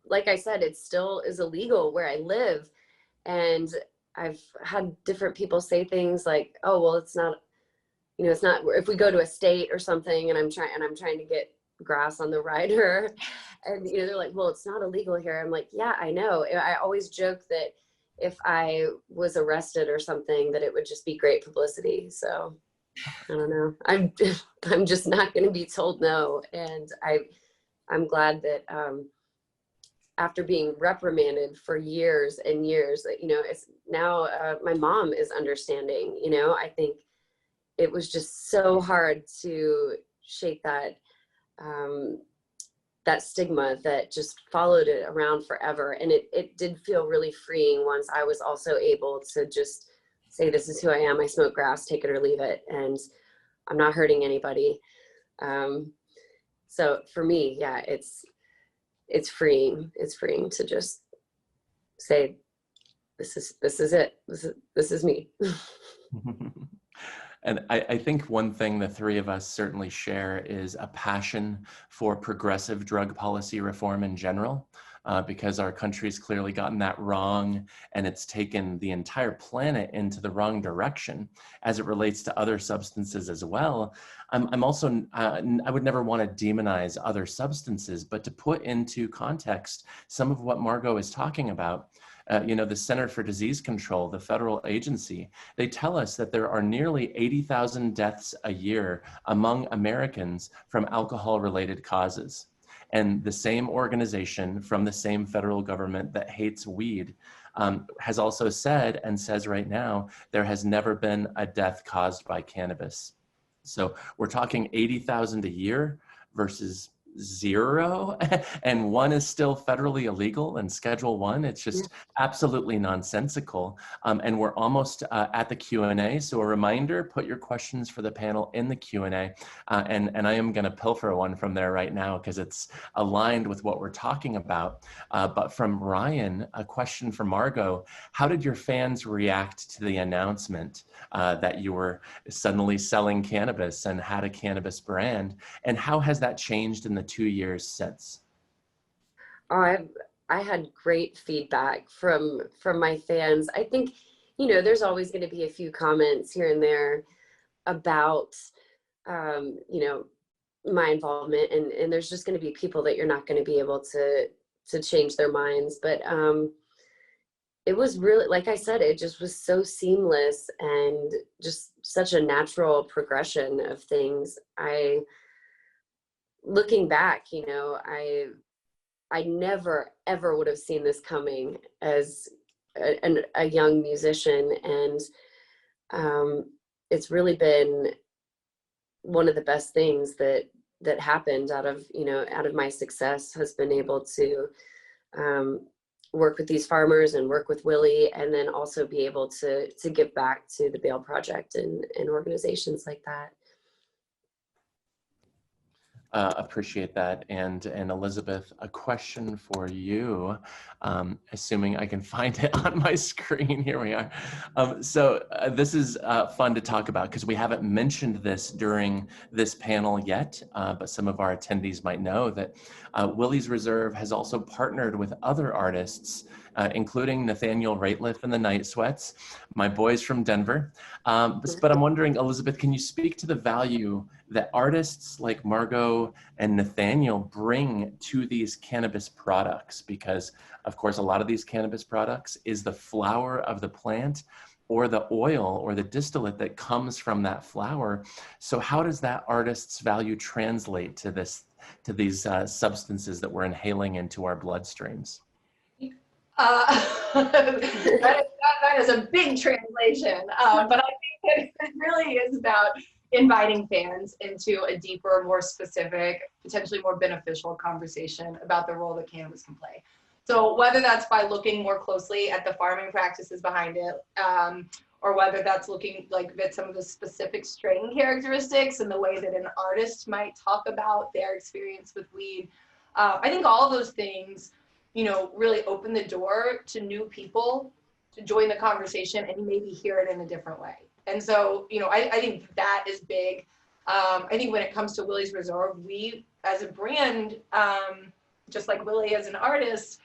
Speaker 5: like I said, it still is illegal where I live. And I've had different people say things like, oh, well, it's not, it's not, if we go to a state or something and I'm trying to get grass on the rider, and they're like, well, it's not illegal here. I'm like, yeah, I know. I always joke that if I was arrested or something, that it would just be great publicity. So I don't know. I'm just not going to be told no. And I'm glad that after being reprimanded for years and years, it's now my mom is understanding. I think it was just so hard to shake that that stigma that just followed it around forever. And it did feel really freeing once I was also able to just say, this is who I am. I smoke grass, take it or leave it. And I'm not hurting anybody. So for me, yeah, it's freeing. It's freeing to just say, this is it. This is me.
Speaker 4: And I think one thing the three of us certainly share is a passion for progressive drug policy reform in general, because our country's clearly gotten that wrong, and it's taken the entire planet into the wrong direction as it relates to other substances as well. I'm also, I would never want to demonize other substances, but to put into context some of what Margo is talking about. The Center for Disease Control, the federal agency, they tell us that there are nearly 80,000 deaths a year among Americans from alcohol-related causes. And the same organization from the same federal government that hates weed has also said, and says right now, there has never been a death caused by cannabis. So we're talking 80,000 a year versus 0, and 1 is still federally illegal and Schedule I. It's just absolutely nonsensical. And we're almost at the Q&A. So a reminder, put your questions for the panel in the Q&A. And I am going to pilfer one from there right now because it's aligned with what we're talking about. But from Ryan, a question for Margo: how did your fans react to the announcement that you were suddenly selling cannabis and had a cannabis brand? And how has that changed in the 2 years since?
Speaker 5: I had great feedback from my fans. I think, there's always going to be a few comments here and there about, my involvement, and there's just going to be people that you're not going to be able to change their minds. But it was really, like I said, it just was so seamless and just such a natural progression of things. Looking back, I never, ever would have seen this coming as a young musician. And it's really been one of the best things that happened out of my success, has been able to work with these farmers and work with Willie, and then also be able to give back to the Bail Project and organizations like that.
Speaker 4: Appreciate that. And Elizabeth, a question for you, assuming I can find it on my screen. Here we are. So this is fun to talk about because we haven't mentioned this during this panel yet, but some of our attendees might know that Willie's Reserve has also partnered with other artists, including Nathaniel Rateliff and the Night Sweats, my boys from Denver. But I'm wondering, Elizabeth, can you speak to the value that artists like Margo and Nathaniel bring to these cannabis products? Because, of course, a lot of these cannabis products is the flower of the plant or the oil or the distillate that comes from that flower. So how does that artist's value translate to these substances that we're inhaling into our bloodstreams?
Speaker 6: That is a big translation, but I think that it really is about inviting fans into a deeper, more specific, potentially more beneficial conversation about the role that cannabis can play. So whether that's by looking more closely at the farming practices behind it, or whether that's looking like at some of the specific strain characteristics and the way that an artist might talk about their experience with weed. I think all of those things, you know, really open the door to new people to join the conversation and maybe hear it in a different way. And so, you know, I think that is big. I think when it comes to Willie's Reserve, we as a brand, just like Willie as an artist,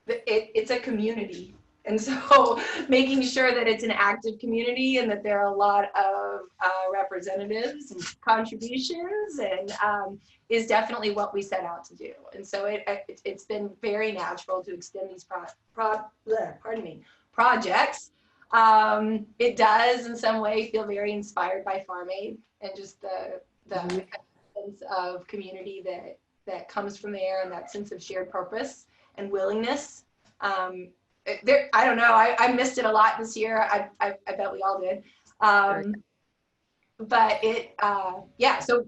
Speaker 6: it's a community. And so making sure that it's an active community and that there are a lot of representatives and contributions and is definitely what we set out to do. And so it's been very natural to extend these projects. It does in some way feel very inspired by Farm Aid and just the sense of community that comes from there, and that sense of shared purpose and willingness. I don't know, I missed it a lot this year. I bet we all did. But it, yeah, so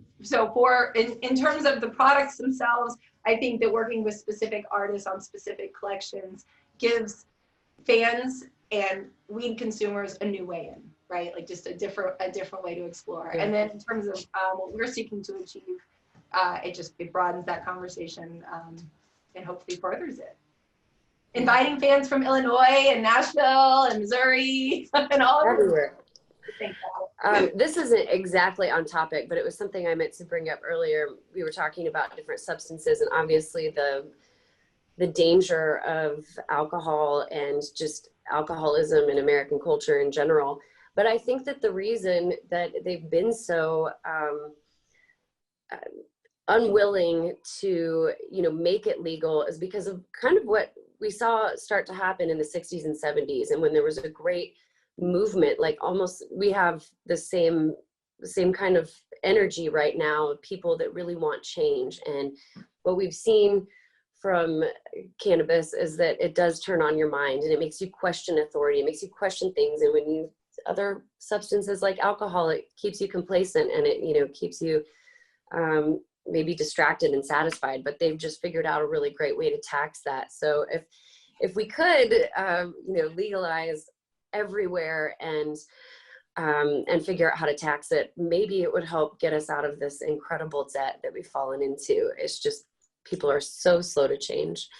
Speaker 6: for, in terms of the products themselves, I think that working with specific artists on specific collections gives fans and weed consumers a new way in, right? Like just a different way to explore. Yeah. And then in terms of what we're seeking to achieve, it broadens that conversation and hopefully furthers it. Inviting fans from Illinois and Nashville and Missouri and all
Speaker 5: everywhere. This isn't exactly on topic, but it was something I meant to bring up earlier. We were talking about different substances and obviously the danger of alcohol and just alcoholism in American culture in general. But I think that the reason that they've been so unwilling to, you know, make it legal is because of kind of what we saw start to happen in the 60s and 70s. And when there was a great movement, like almost we have the same kind of energy right now of people that really want change. And what we've seen from cannabis is that it does turn on your mind and it makes you question authority. It makes you question things. And when you, other substances like alcohol, it keeps you complacent and it, you know, keeps you maybe distracted and satisfied, but they've just figured out a really great way to tax that. So if we could, you know, legalize everywhere and figure out how to tax it, maybe it would help get us out of this incredible debt that we've fallen into. It's just, people are so slow to change.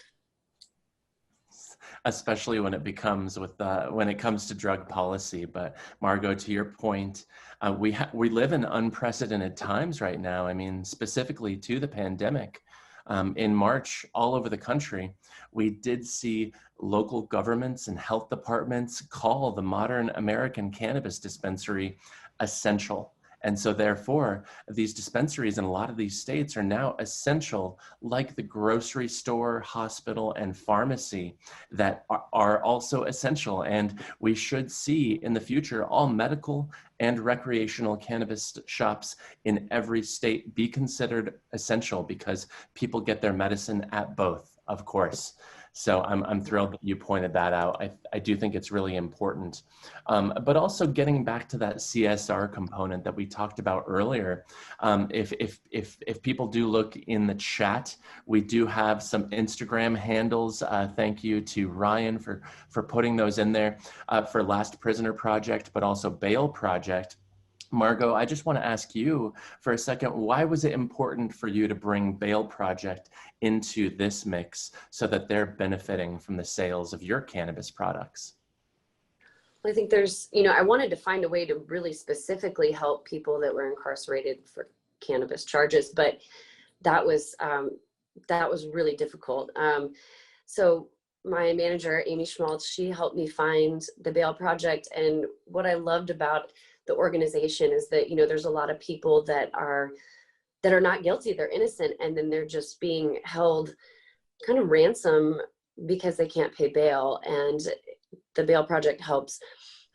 Speaker 4: Especially when it becomes when it comes to drug policy. But Margo, to your point, we live in unprecedented times right now. I mean, specifically to the pandemic. In March, all over the country, we did see local governments and health departments call the modern American cannabis dispensary essential. And so therefore, these dispensaries in a lot of these states are now essential, like the grocery store, hospital, and pharmacy that are also essential. And we should see in the future all medical and recreational cannabis shops in every state be considered essential because people get their medicine at both, of course. So I'm thrilled that you pointed that out. I do think it's really important. But also getting back to that CSR component that we talked about earlier, if people do look in the chat, we do have some Instagram handles. Thank you to Ryan for putting those in there for Last Prisoner Project, but also Bail Project. Margo, I just want to ask you for a second, why was it important for you to bring Bail Project into this mix so that they're benefiting from the sales of your cannabis products?
Speaker 5: I think there's, you know, I wanted to find a way to really specifically help people that were incarcerated for cannabis charges, but that was really difficult. So my manager, Amy Schmaltz, she helped me find the Bail Project. And what I loved about the organization is that, you know, there's a lot of people that are not guilty, they're innocent, and then they're just being held kind of ransom because they can't pay bail. And the Bail Project helps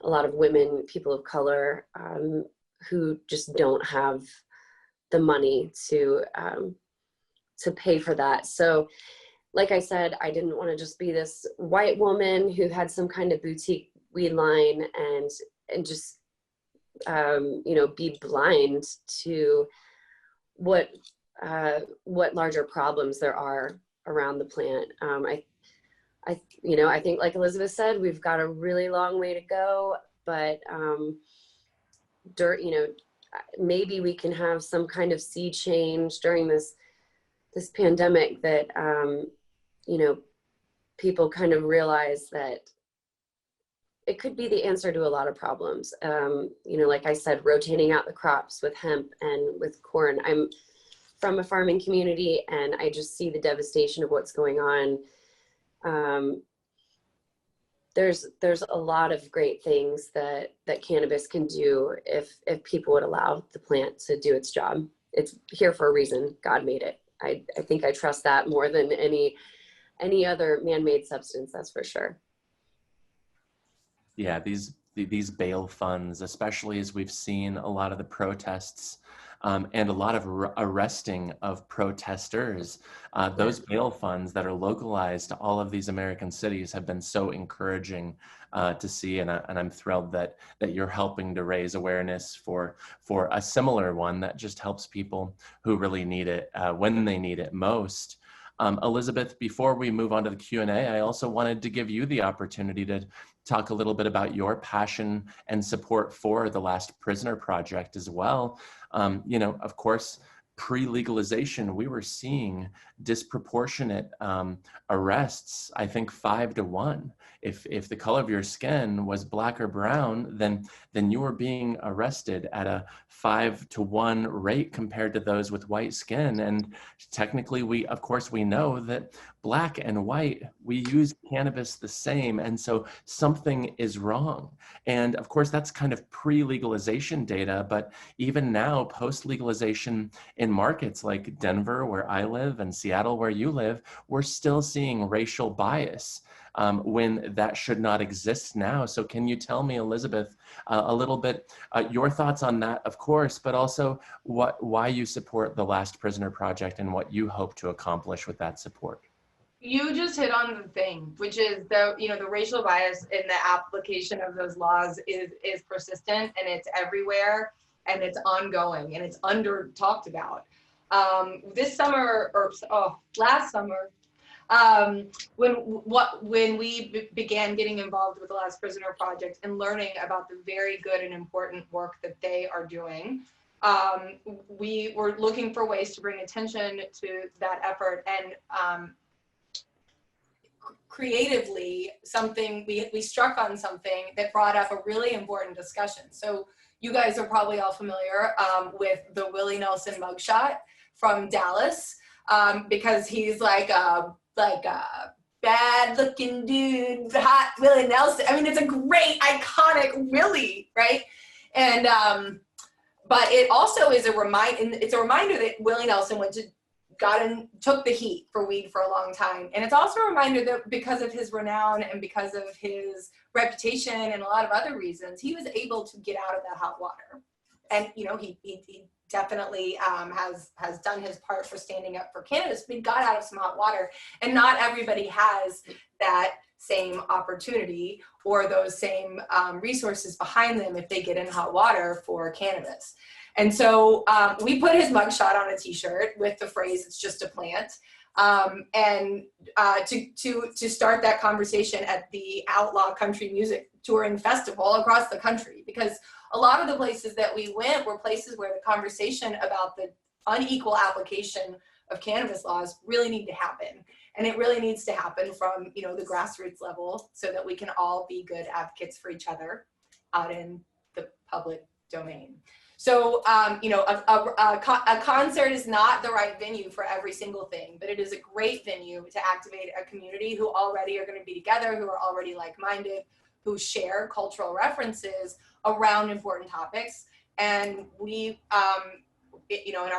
Speaker 5: a lot of women, people of color, who just don't have the money to pay for that. So like I said, I didn't want to just be this white woman who had some kind of boutique weed line and just you know, be blind to what larger problems there are around the plant. You know, I think like Elizabeth said, we've got a really long way to go, but you know, maybe we can have some kind of sea change during this pandemic that you know, people kind of realize that it could be the answer to a lot of problems. You know, like I said, rotating out the crops with hemp and with corn. I'm from a farming community, and I just see the devastation of what's going on. There's a lot of great things that cannabis can do if people would allow the plant to do its job. It's here for a reason. God made it. I think I trust that more than any other man-made substance, that's for sure.
Speaker 4: Yeah, these bail funds, especially as we've seen a lot of the protests and a lot of arresting of protesters, those bail funds that are localized to all of these American cities have been so encouraging to see, and I'm thrilled that you're helping to raise awareness for a similar one that just helps people who really need it when they need it most. Elizabeth, before we move on to the Q&A, I also wanted to give you the opportunity to talk a little bit about your passion and support for the Last Prisoner Project as well. You know, of course, pre-legalization, we were seeing disproportionate arrests, I think 5 to 1. If the color of your skin was black or brown, then you were being arrested at a 5 to 1 rate compared to those with white skin. And technically, we know that black and white, we use cannabis the same. And so something is wrong. And of course, that's kind of pre-legalization data. But even now, post-legalization in markets like Denver, where I live, and Seattle, where you live, we're still seeing racial bias when that should not exist now. So can you tell me, Elizabeth, a little bit your thoughts on that, of course, but also why you support the Last Prisoner Project and what you hope to accomplish with that support?
Speaker 6: You just hit on the thing, which is the racial bias in the application of those laws is persistent, and it's everywhere, and it's ongoing, and it's under talked about. This summer, or last summer, when we began getting involved with the Last Prisoner Project and learning about the very good and important work that they are doing, we were looking for ways to bring attention to that effort, and creatively we struck on something that brought up a really important discussion. So you guys are probably all familiar with the Willie Nelson mugshot from Dallas, because he's like a bad looking dude, hot Willie Nelson. I mean, it's a great iconic Willie, right? And but it also is a reminder that Willie Nelson took the heat for weed for a long time. And it's also a reminder that because of his renown and because of his reputation and a lot of other reasons, he was able to get out of that hot water. And, you know, he definitely has done his part for standing up for cannabis, but he got out of some hot water. And not everybody has that same opportunity or those same resources behind them if they get in hot water for cannabis. And so we put his mugshot on a t-shirt with the phrase, "It's just a plant." And to start that conversation at the Outlaw Country Music Touring Festival across the country, because a lot of the places that we went were places where the conversation about the unequal application of cannabis laws really need to happen. And it really needs to happen from, you know, the grassroots level so that we can all be good advocates for each other out in the public domain. So, you know, a concert is not the right venue for every single thing, but it is a great venue to activate a community who already are going to be together, who are already like-minded, who share cultural references around important topics. And we, you know, in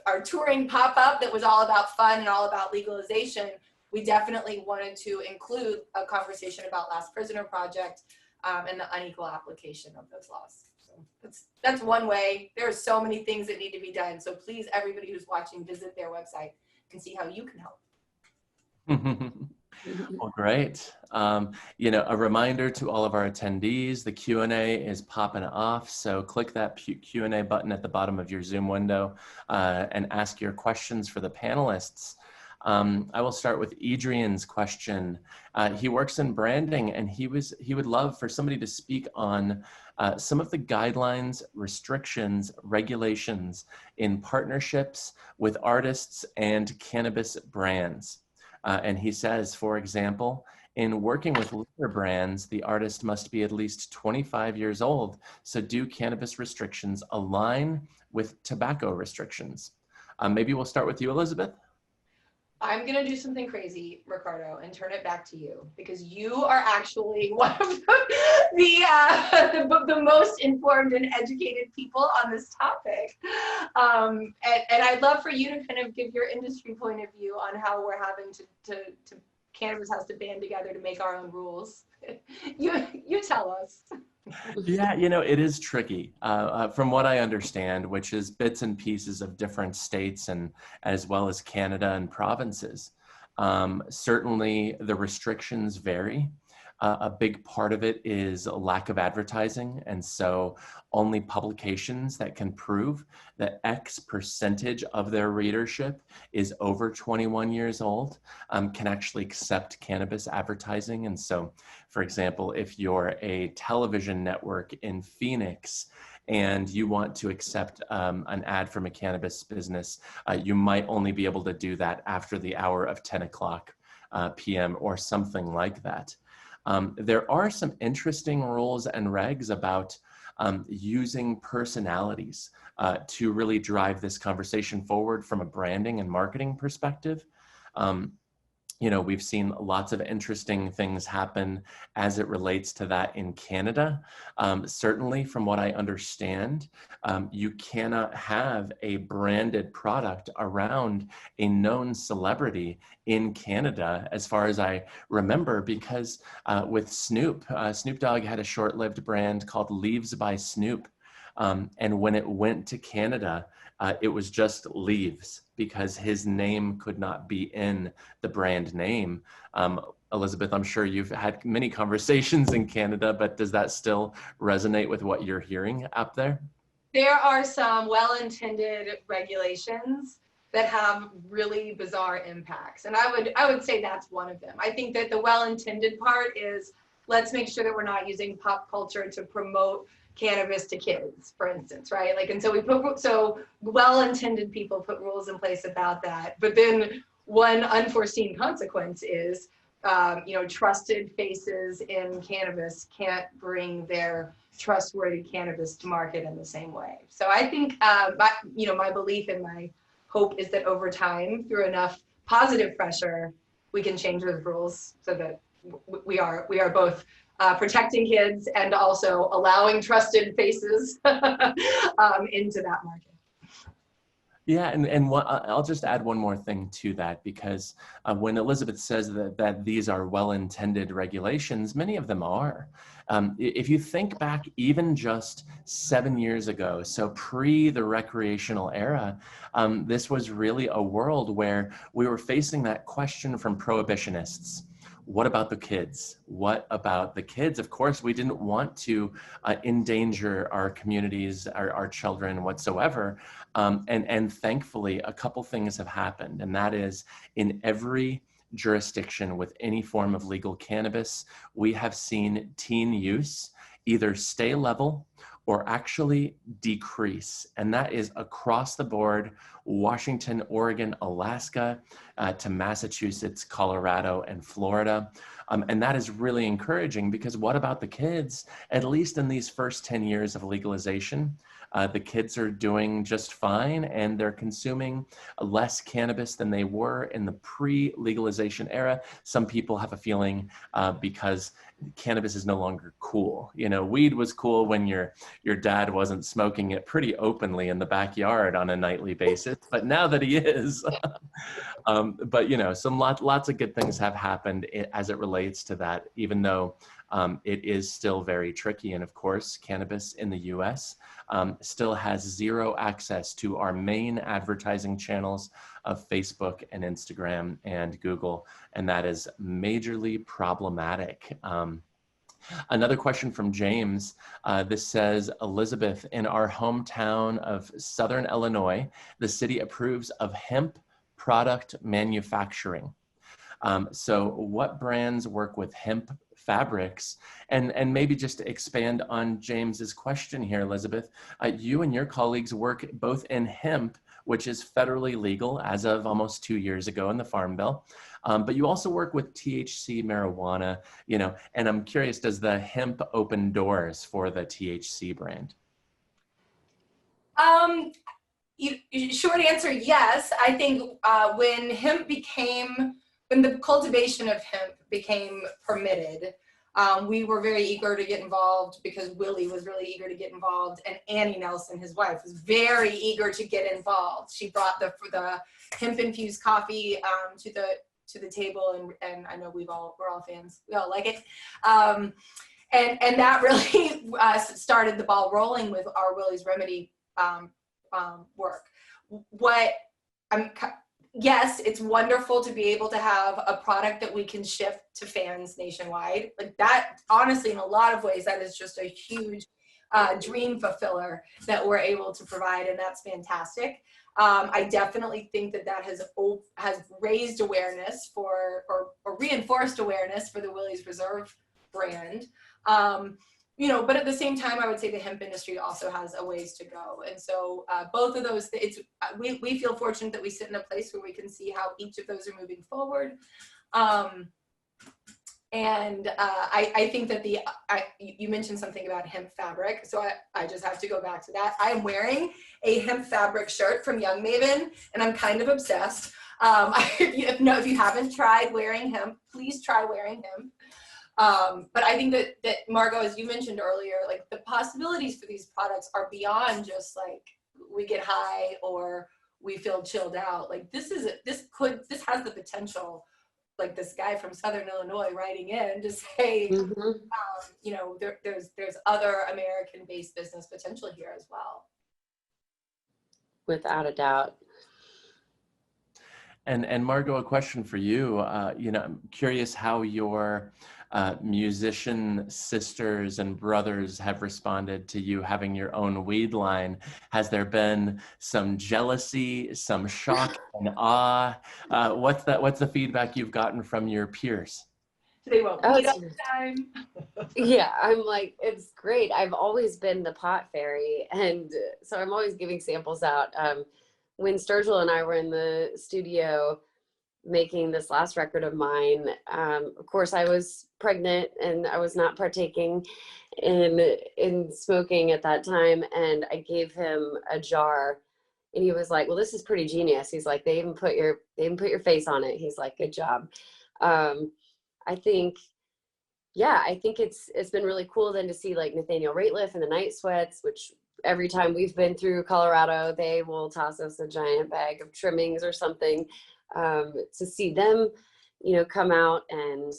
Speaker 6: our touring pop-up that was all about fun and all about legalization, we definitely wanted to include a conversation about Last Prisoner Project and the unequal application of those laws. So that's one way. There are so many things that need to be done. So please, everybody who's watching, visit their website and see how you can help.
Speaker 4: Well, great. You know, a reminder to all of our attendees, the Q&A is popping off. So click that Q&A button at the bottom of your Zoom window and ask your questions for the panelists. I will start with Adrian's question. He works in branding, and he would love for somebody to speak on some of the guidelines, restrictions, regulations in partnerships with artists and cannabis brands. And he says, for example, in working with liquor brands, the artist must be at least 25 years old. So do cannabis restrictions align with tobacco restrictions? Maybe we'll start with you, Elizabeth.
Speaker 6: I'm gonna do something crazy, Ricardo, and turn it back to you, because you are actually one of the most informed and educated people on this topic. And I'd love for you to kind of give your industry point of view on how we're having to cannabis has to band together to make our own rules. You tell us.
Speaker 4: Yeah, it is tricky from what I understand, which is bits and pieces of different states and as well as Canada and provinces. Certainly the restrictions vary. A big part of it is a lack of advertising. And so only publications that can prove that X percentage of their readership is over 21 years old can actually accept cannabis advertising. And so, for example, if you're a television network in Phoenix and you want to accept an ad from a cannabis business, you might only be able to do that after the hour of 10 o'clock p.m. or something like that. There are some interesting rules and regs about using personalities to really drive this conversation forward from a branding and marketing perspective. We've seen lots of interesting things happen as it relates to that in Canada. Certainly, from what I understand, you cannot have a branded product around a known celebrity in Canada, as far as I remember, because with Snoop Dogg had a short-lived brand called Leaves by Snoop. And when it went to Canada, it was just Leaves, because his name could not be in the brand name. Elizabeth, I'm sure you've had many conversations in Canada, but does that still resonate with what you're hearing up there?
Speaker 6: There are some well-intended regulations that have really bizarre impacts. And I would say that's one of them. I think that the well-intended part is, let's make sure that we're not using pop culture to promote cannabis to kids, for instance, right? And so well-intended people put rules in place about that. But then one unforeseen consequence is, trusted faces in cannabis can't bring their trustworthy cannabis to market in the same way. So I think, my belief and my hope is that over time, through enough positive pressure, we can change those rules so that we are both protecting kids and also allowing trusted faces into that market.
Speaker 4: Yeah, and I'll just add one more thing to that, because when Elizabeth says that these are well-intended regulations, many of them are. If you think back even just 7 years ago, so pre the recreational era, this was really a world where we were facing that question from prohibitionists. What about the kids? What about the kids? Of course, we didn't want to endanger our communities, our children whatsoever. And thankfully, a couple things have happened. And that is, in every jurisdiction with any form of legal cannabis, we have seen teen use either stay level or actually decrease. And that is across the board: Washington, Oregon, Alaska, to Massachusetts, Colorado, and Florida. And that is really encouraging, because what about the kids? At least in these first 10 years of legalization, the kids are doing just fine, and they're consuming less cannabis than they were in the pre-legalization era. Some people have a feeling because cannabis is no longer cool. Weed was cool when your dad wasn't smoking it pretty openly in the backyard on a nightly basis, but now that he is, but some lots of good things have happened as it relates to that, even though it is still very tricky. And of course, cannabis in the US still has zero access to our main advertising channels of Facebook and Instagram and Google, and that is majorly problematic. Another question from James. This says, Elizabeth, in our hometown of Southern Illinois, the city approves of hemp product manufacturing. So what brands work with hemp fabrics? And maybe just to expand on James's question here, Elizabeth, you and your colleagues work both in hemp, which is federally legal as of almost 2 years ago in the Farm Bill, but you also work with THC marijuana, and I'm curious, does the hemp open doors for the THC brand?
Speaker 6: Short answer, yes. I think when the cultivation of hemp became permitted, we were very eager to get involved because Willie was really eager to get involved, and Annie Nelson, his wife, was very eager to get involved. She brought the hemp infused coffee to the table, and I know we're all fans. We all like it. And that really started the ball rolling with our Willie's Remedy work. Yes, it's wonderful to be able to have a product that we can ship to fans nationwide. Like that, honestly, in a lot of ways, that is just a huge dream fulfiller that we're able to provide, and that's fantastic. I definitely think that has raised awareness or reinforced awareness for the Willie's Reserve brand. But at the same time, I would say the hemp industry also has a ways to go. And so both of those, we feel fortunate that we sit in a place where we can see how each of those are moving forward. I think that you mentioned something about hemp fabric. So I just have to go back to that. I am wearing a hemp fabric shirt from Young Maven, and I'm kind of obsessed. If you haven't tried wearing hemp, please try wearing hemp. But I think that Margo, as you mentioned earlier, like the possibilities for these products are beyond just like we get high or we feel chilled out. Like this has the potential, like this guy from Southern Illinois writing in to say, there's other American-based business potential here as well.
Speaker 5: Without a doubt.
Speaker 4: And Margo, a question for you. I'm curious how your musician sisters and brothers have responded to you having your own weed line. Has there been some jealousy, some shock and awe? What's the feedback you've gotten from your peers?
Speaker 6: They won't meet all the time.
Speaker 5: Yeah, I'm like, it's great. I've always been the pot fairy, and so I'm always giving samples out. When Sturgill and I were in the studio making this last record of mine, of course I was pregnant and I was not partaking in smoking at that time, and I gave him a jar and he was like, well, this is pretty genius. He's like, they even put your face on it. He's like, good job. I think it's been really cool then to see like Nathaniel Rateliff and the Night Sweats, which every time we've been through Colorado, they will toss us a giant bag of trimmings or something. To see them, come out and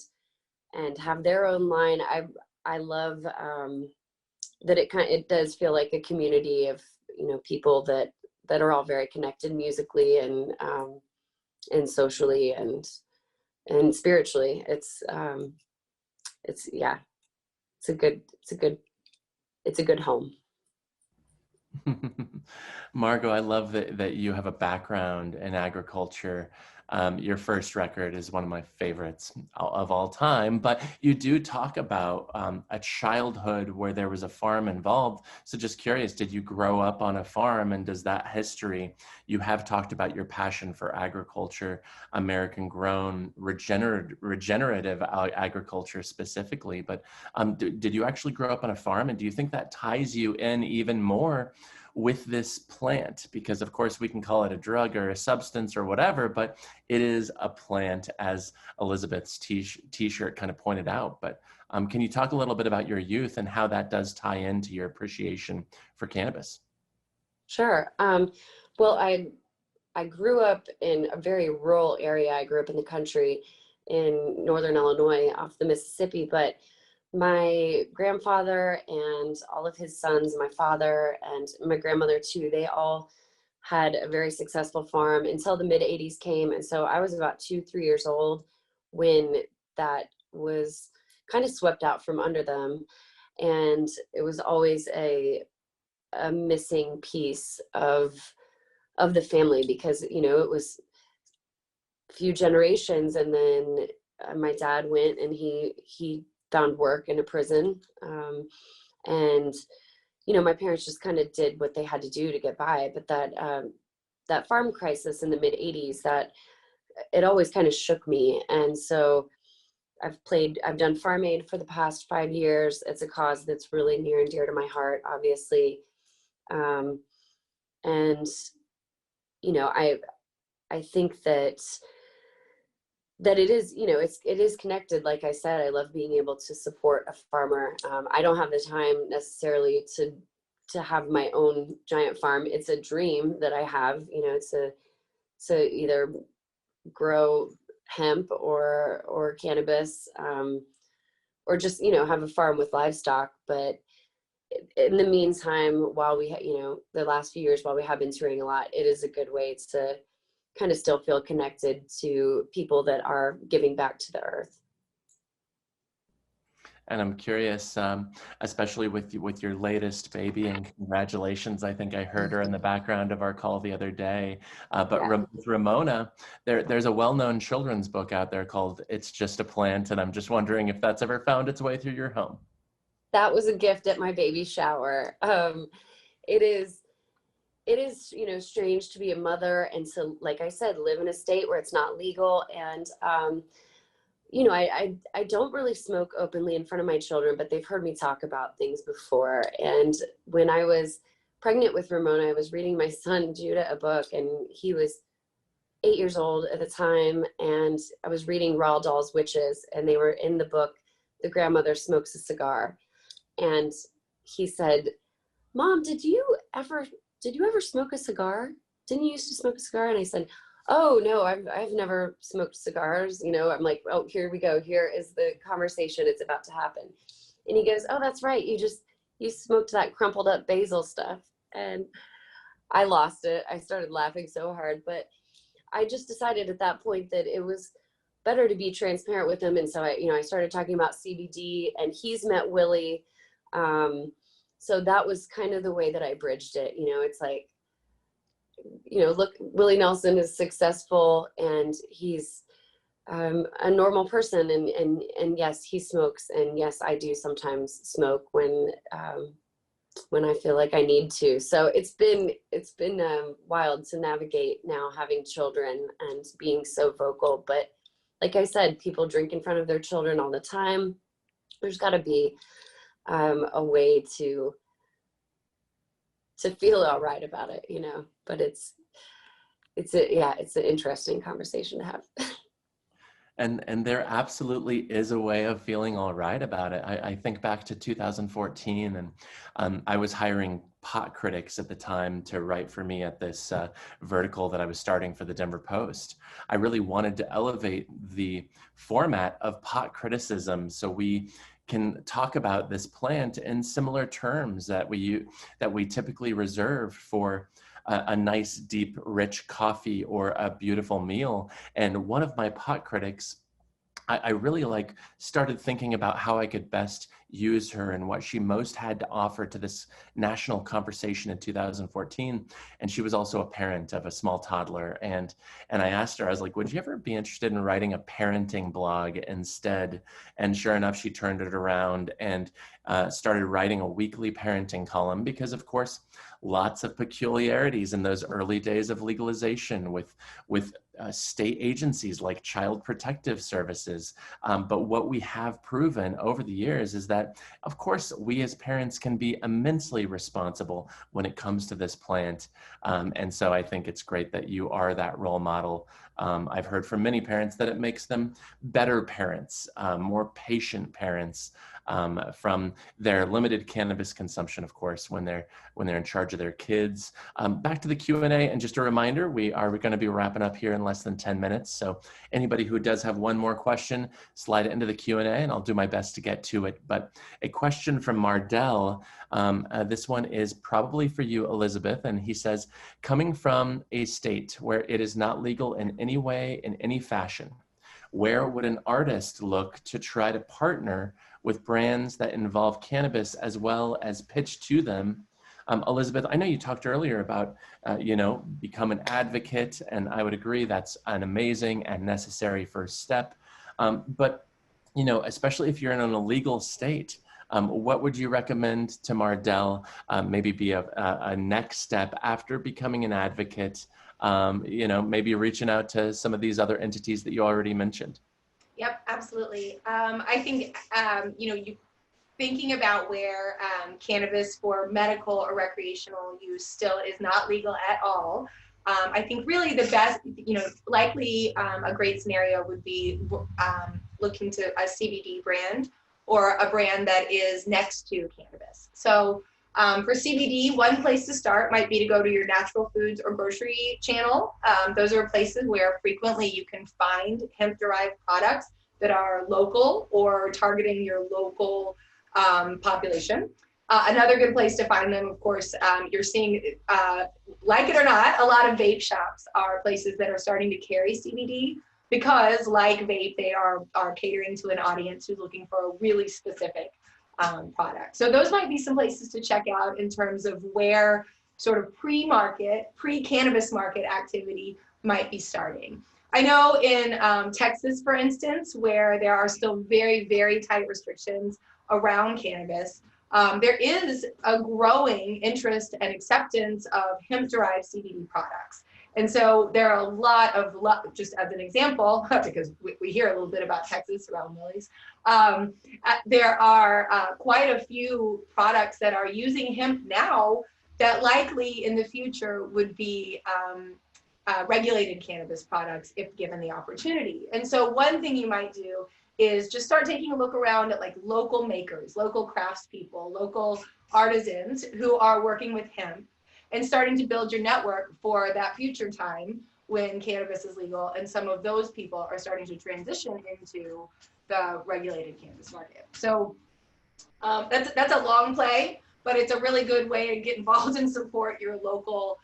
Speaker 5: have their own line. I love that it does feel like a community of, people that are all very connected musically and socially and spiritually. It's a good home.
Speaker 4: Margo, I love that you have a background in agriculture. Your first record is one of my favorites of all time, but you do talk about a childhood where there was a farm involved. So just curious, did you grow up on a farm, and does that history, you have talked about your passion for agriculture, American grown, regenerative agriculture specifically, but did you actually grow up on a farm, and do you think that ties you in even more with this plant? Because of course we can call it a drug or a substance or whatever, but it is a plant, as Elizabeth's t-shirt kind of pointed out. But can you talk a little bit about your youth and how that does tie into your appreciation for cannabis?
Speaker 5: Sure. Well, I grew up in a very rural area. I grew up in the country in northern Illinois off the Mississippi, but my grandfather and all of his sons, my father and my grandmother too, they all had a very successful farm until the mid 80s came. And so I was about 2-3 years old when that was kind of swept out from under them. And it was always a missing piece of the family, because, it was few generations. And then my dad went and he found work in a prison. And, you know, my parents just kind of did what they had to do to get by. But that farm crisis in the mid 80s, that it always kind of shook me. And so I've done Farm Aid for the past 5 years. It's a cause that's really near and dear to my heart, obviously. And, you know, I think that it is, you know, it is connected. Like I said, I love being able to support a farmer. I don't have the time necessarily to have my own giant farm. It's a dream that I have, you know, to either grow hemp or cannabis, or just, you know, have a farm with livestock. But in the meantime, while we, you know, the last few years while we have been touring a lot, it is a good way to kind of still feel connected to people that are giving back to the earth.
Speaker 4: And I'm curious, especially with your latest baby, and congratulations. I think I heard her in the background of our call the other day. But
Speaker 5: Yeah.
Speaker 4: with Ramona, there's a well-known children's book out there called It's Just a Plant. And I'm just wondering if that's ever found its way through your home.
Speaker 5: That was a gift at my baby shower. It is, you know, strange to be a mother and to, like I said, live in a state where it's not legal. And, you know, I don't really smoke openly in front of my children, but they've heard me talk about things before. And when I was pregnant with Ramona, I was reading my son Judah a book, and he was 8 years old at the time. And I was reading Roald Dahl's Witches, and they were in the book, the grandmother smokes a cigar. And he said, "Mom, did you ever smoke a cigar? Didn't you used to smoke a cigar?" And I said, "Oh no, I've never smoked cigars." You know, I'm like, "Oh, here we go. Here is the conversation. It's about to happen." And he goes, "Oh, that's right. You smoked that crumpled up basil stuff." And I lost it. I started laughing so hard, but I just decided at that point that it was better to be transparent with him. And so I started talking about CBD, and he's met Willie. So that was kind of the way that I bridged it. You know, it's like, you know, look, Willie Nelson is successful, and he's a normal person, and yes, he smokes, and yes, I do sometimes smoke when I feel like I need to. So it's been wild to navigate now, having children and being so vocal. But like I said, people drink in front of their children all the time. There's got to be a way to feel all right about it, you know. But it's an interesting conversation to have.
Speaker 4: And there absolutely is a way of feeling all right about it. I think back to 2014, and I was hiring pot critics at the time to write for me at this vertical that I was starting for the Denver Post. I really wanted to elevate the format of pot criticism so we can talk about this plant in similar terms that we typically reserve for a nice, deep, rich coffee or a beautiful meal. And one of my pot critics, I really started thinking about how I could best use her and what she most had to offer to this national conversation in 2014. And she was also a parent of a small toddler. And I asked her, I was like, "Would you ever be interested in writing a parenting blog instead?" And sure enough, she turned it around and started writing a weekly parenting column, because of course, lots of peculiarities in those early days of legalization with state agencies like Child Protective Services. But what we have proven over the years is that, of course, we as parents can be immensely responsible when it comes to this plant. And so I think it's great that you are that role model. I've heard from many parents that it makes them better parents, more patient parents, from their limited cannabis consumption, of course, when they're in charge of their kids. Back to the Q&A, and just a reminder, we are going to be wrapping up here in less than 10 minutes. So anybody who does have one more question, slide it into the Q&A, and I'll do my best to get to it. But a question from Mardell, this one is probably for you, Elizabeth, and he says, "Coming from a state where it is not legal in any way, in any fashion, where would an artist look to try to partner with brands that involve cannabis, as well as pitch to them Elizabeth, I know you talked earlier about, become an advocate, and I would agree that's an amazing and necessary first step. But, especially if you're in an illegal state, what would you recommend to Mardell maybe be a next step after becoming an advocate, maybe reaching out to some of these other entities that you already mentioned?
Speaker 6: Yep, absolutely. I think, you thinking about where cannabis for medical or recreational use still is not legal at all. I think really the best, likely a great scenario would be looking to a CBD brand or a brand that is next to cannabis. So for CBD, one place to start might be to go to your natural foods or grocery channel. Those are places where frequently you can find hemp-derived products that are local or targeting your local population. Another good place to find them, of course, you're seeing, like it or not, a lot of vape shops are places that are starting to carry CBD because, like vape, they are catering to an audience who's looking for a really specific product. So those might be some places to check out in terms of where sort of pre-cannabis market activity might be starting. I know in Texas, for instance, where there are still very, very tight restrictions around cannabis, there is a growing interest and acceptance of hemp-derived CBD products. And so there are a lot of, just as an example, because we hear a little bit about Texas around Millie's, there are quite a few products that are using hemp now that likely in the future would be regulated cannabis products if given the opportunity. And so one thing you might do is just start taking a look around at like local makers, local craftspeople, local artisans who are working with hemp and starting to build your network for that future time when cannabis is legal and some of those people are starting to transition into the regulated cannabis market. So that's a long play, but it's a really good way to get involved and support your local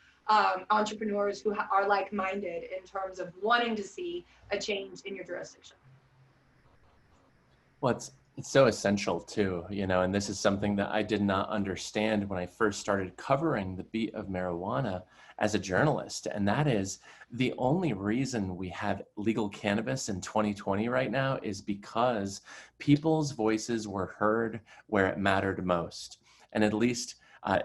Speaker 6: entrepreneurs who are like-minded in terms of wanting to see a change in your jurisdiction.
Speaker 4: Well, it's so essential too, and this is something that I did not understand when I first started covering the beat of marijuana as a journalist. And that is the only reason we have legal cannabis in 2020 right now is because people's voices were heard where it mattered most. And at least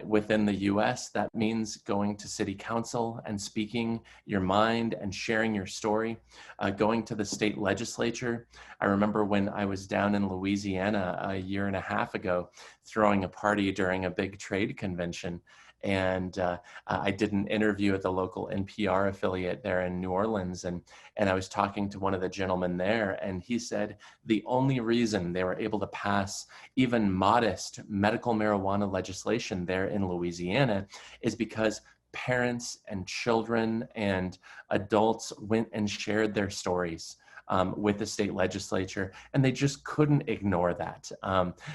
Speaker 4: within the US, that means going to city council and speaking your mind and sharing your story, going to the state legislature. I remember when I was down in Louisiana a year and a half ago, throwing a party during a big trade convention. And I did an interview at the local NPR affiliate there in New Orleans. And I was talking to one of the gentlemen there, and he said the only reason they were able to pass even modest medical marijuana legislation there in Louisiana is because parents and children and adults went and shared their stories with the state legislature, and they just couldn't ignore that.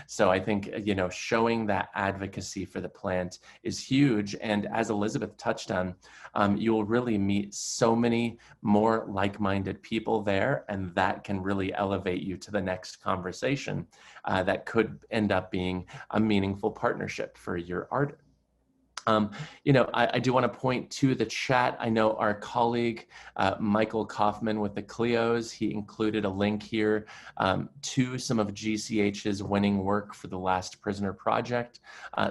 Speaker 4: So I think, showing that advocacy for the plant is huge. And as Elizabeth touched on, you'll really meet so many more like-minded people there, and that can really elevate you to the next conversation that could end up being a meaningful partnership for your art. I do want to point to the chat. I know our colleague, Michael Kaufman with the Clios, he included a link here to some of GCH's winning work for the Last Prisoner Project.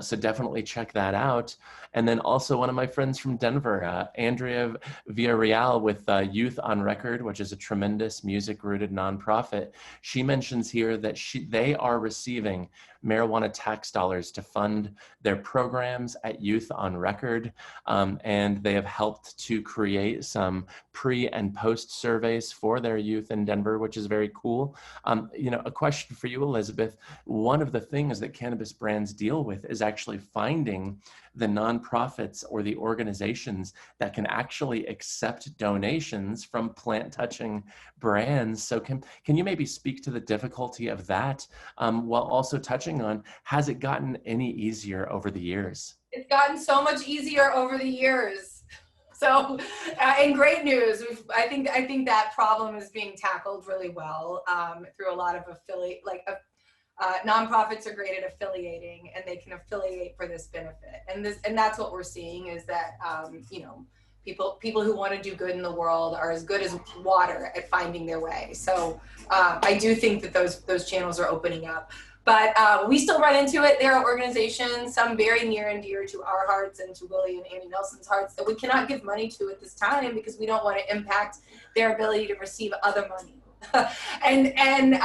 Speaker 4: So definitely check that out. And then also one of my friends from Denver, Andrea Villarreal with Youth on Record, which is a tremendous music-rooted nonprofit. She mentions here that they are receiving marijuana tax dollars to fund their programs at Youth on Record, and they have helped to create some pre and post surveys for their youth in Denver, which is very cool. A question for you, Elizabeth. One of the things that cannabis brands deal with is actually finding the nonprofits or the organizations that can actually accept donations from plant-touching brands. So can you maybe speak to the difficulty of that while also touching on, has it gotten any easier over the years?
Speaker 6: It's gotten so much easier over the years. So, and great news. I think that problem is being tackled really well through a lot of nonprofits are great at affiliating, and they can affiliate for this benefit. And that's what we're seeing is that, you know, people who want to do good in the world are as good as water at finding their way. So I do think that those channels are opening up. But we still run into it. There are organizations, some very near and dear to our hearts and to Willie and Annie Nelson's hearts, that we cannot give money to at this time because we don't want to impact their ability to receive other money. and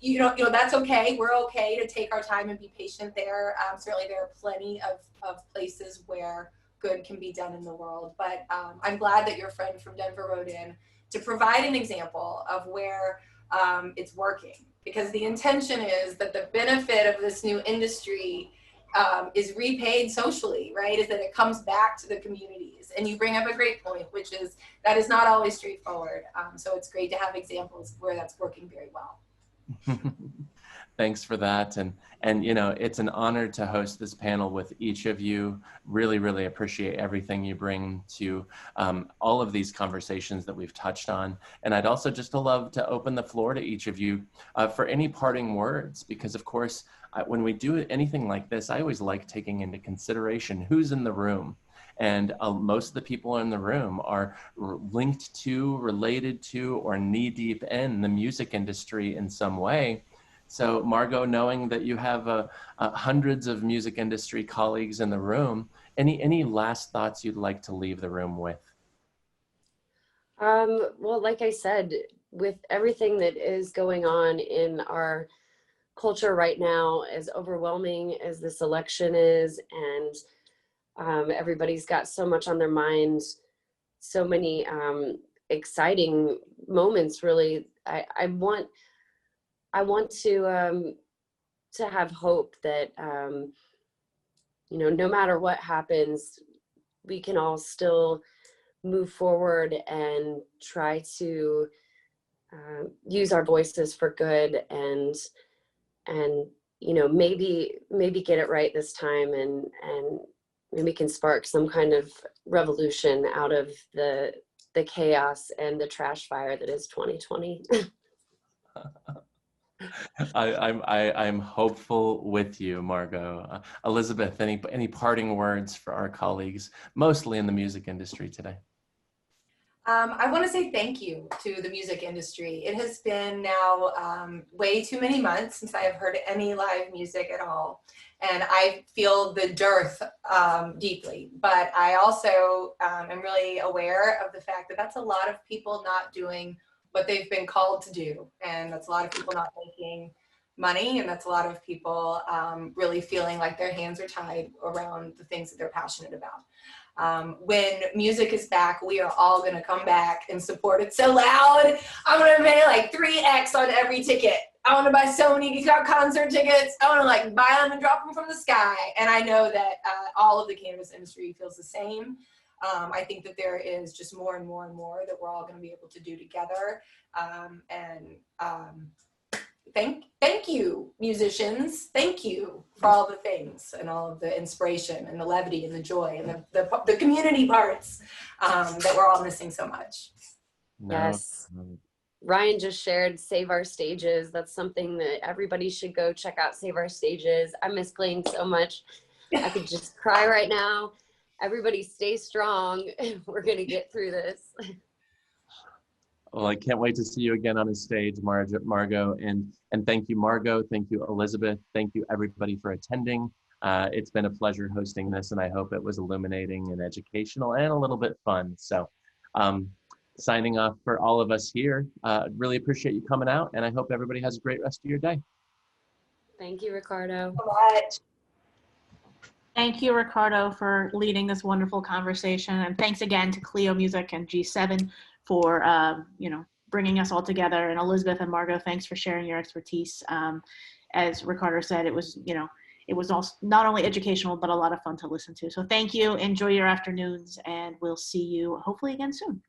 Speaker 6: you know that's okay. We're okay to take our time and be patient there. Certainly there are plenty of places where good can be done in the world. But I'm glad that your friend from Denver wrote in to provide an example of where it's working. Because the intention is that the benefit of this new industry is repaid socially, right? Is that it comes back to the communities. And you bring up a great point, which is that is not always straightforward. So it's great to have examples where that's working very well.
Speaker 4: Thanks for that. And you know, it's an honor to host this panel with each of you. Really, really appreciate everything you bring to all of these conversations that we've touched on. And I'd also just love to open the floor to each of you for any parting words, because of course, when we do anything like this, I always like taking into consideration who's in the room. And most of the people in the room are linked to, related to, or knee-deep in the music industry in some way. So Margo, knowing that you have hundreds of music industry colleagues in the room, any last thoughts you'd like to leave the room with?
Speaker 5: Well, like I said, with everything that is going on in our culture right now, as overwhelming as this election is, and everybody's got so much on their minds, so many exciting moments, really. I want to have hope that, you know, no matter what happens, we can all still move forward and try to use our voices for good, and you know, maybe get it right this time, and maybe can spark some kind of revolution out of the chaos and the trash fire that is 2020.
Speaker 4: I'm hopeful with you, Margo. Elizabeth, any parting words for our colleagues, mostly in the music industry today?
Speaker 6: I want to say thank you to the music industry. It has been now way too many months since I have heard any live music at all. And I feel the dearth deeply, but I also am really aware of the fact that that's a lot of people not doing what they've been called to do. And that's a lot of people not making money, and that's a lot of people really feeling like their hands are tied around the things that they're passionate about. When music is back, we are all gonna come back and support it so loud. I'm gonna pay like 3x on every ticket. I wanna buy so many concert tickets. I wanna like buy them and drop them from the sky. And I know that all of the cannabis industry feels the same. I think that there is just more and more and more that we're all gonna be able to do together. Thank you, musicians. Thank you for all the things and all of the inspiration and the levity and the joy and the community parts that we're all missing so much.
Speaker 5: Yes. Ryan just shared Save Our Stages. That's something that everybody should go check out. Save Our Stages. I miss playing so much. I could just cry right now. Everybody stay strong. We're going to get through this.
Speaker 4: Well, I can't wait to see you again on the stage, Margo. And thank you, Margo. Thank you, Elizabeth. Thank you, everybody, for attending. It's been a pleasure hosting this, and I hope it was illuminating and educational and a little bit fun. So signing off for all of us here. Really appreciate you coming out, and I hope everybody has a great rest of your day.
Speaker 5: Thank you, Ricardo.
Speaker 6: So much.
Speaker 1: Thank you, Ricardo, for leading this wonderful conversation. And thanks again to Clio Music and G7 for, you know, bringing us all together. And Elizabeth and Margo, thanks for sharing your expertise. As Ricardo said, it was, you know, it was also not only educational, but a lot of fun to listen to. So thank you. Enjoy your afternoons, and we'll see you hopefully again soon.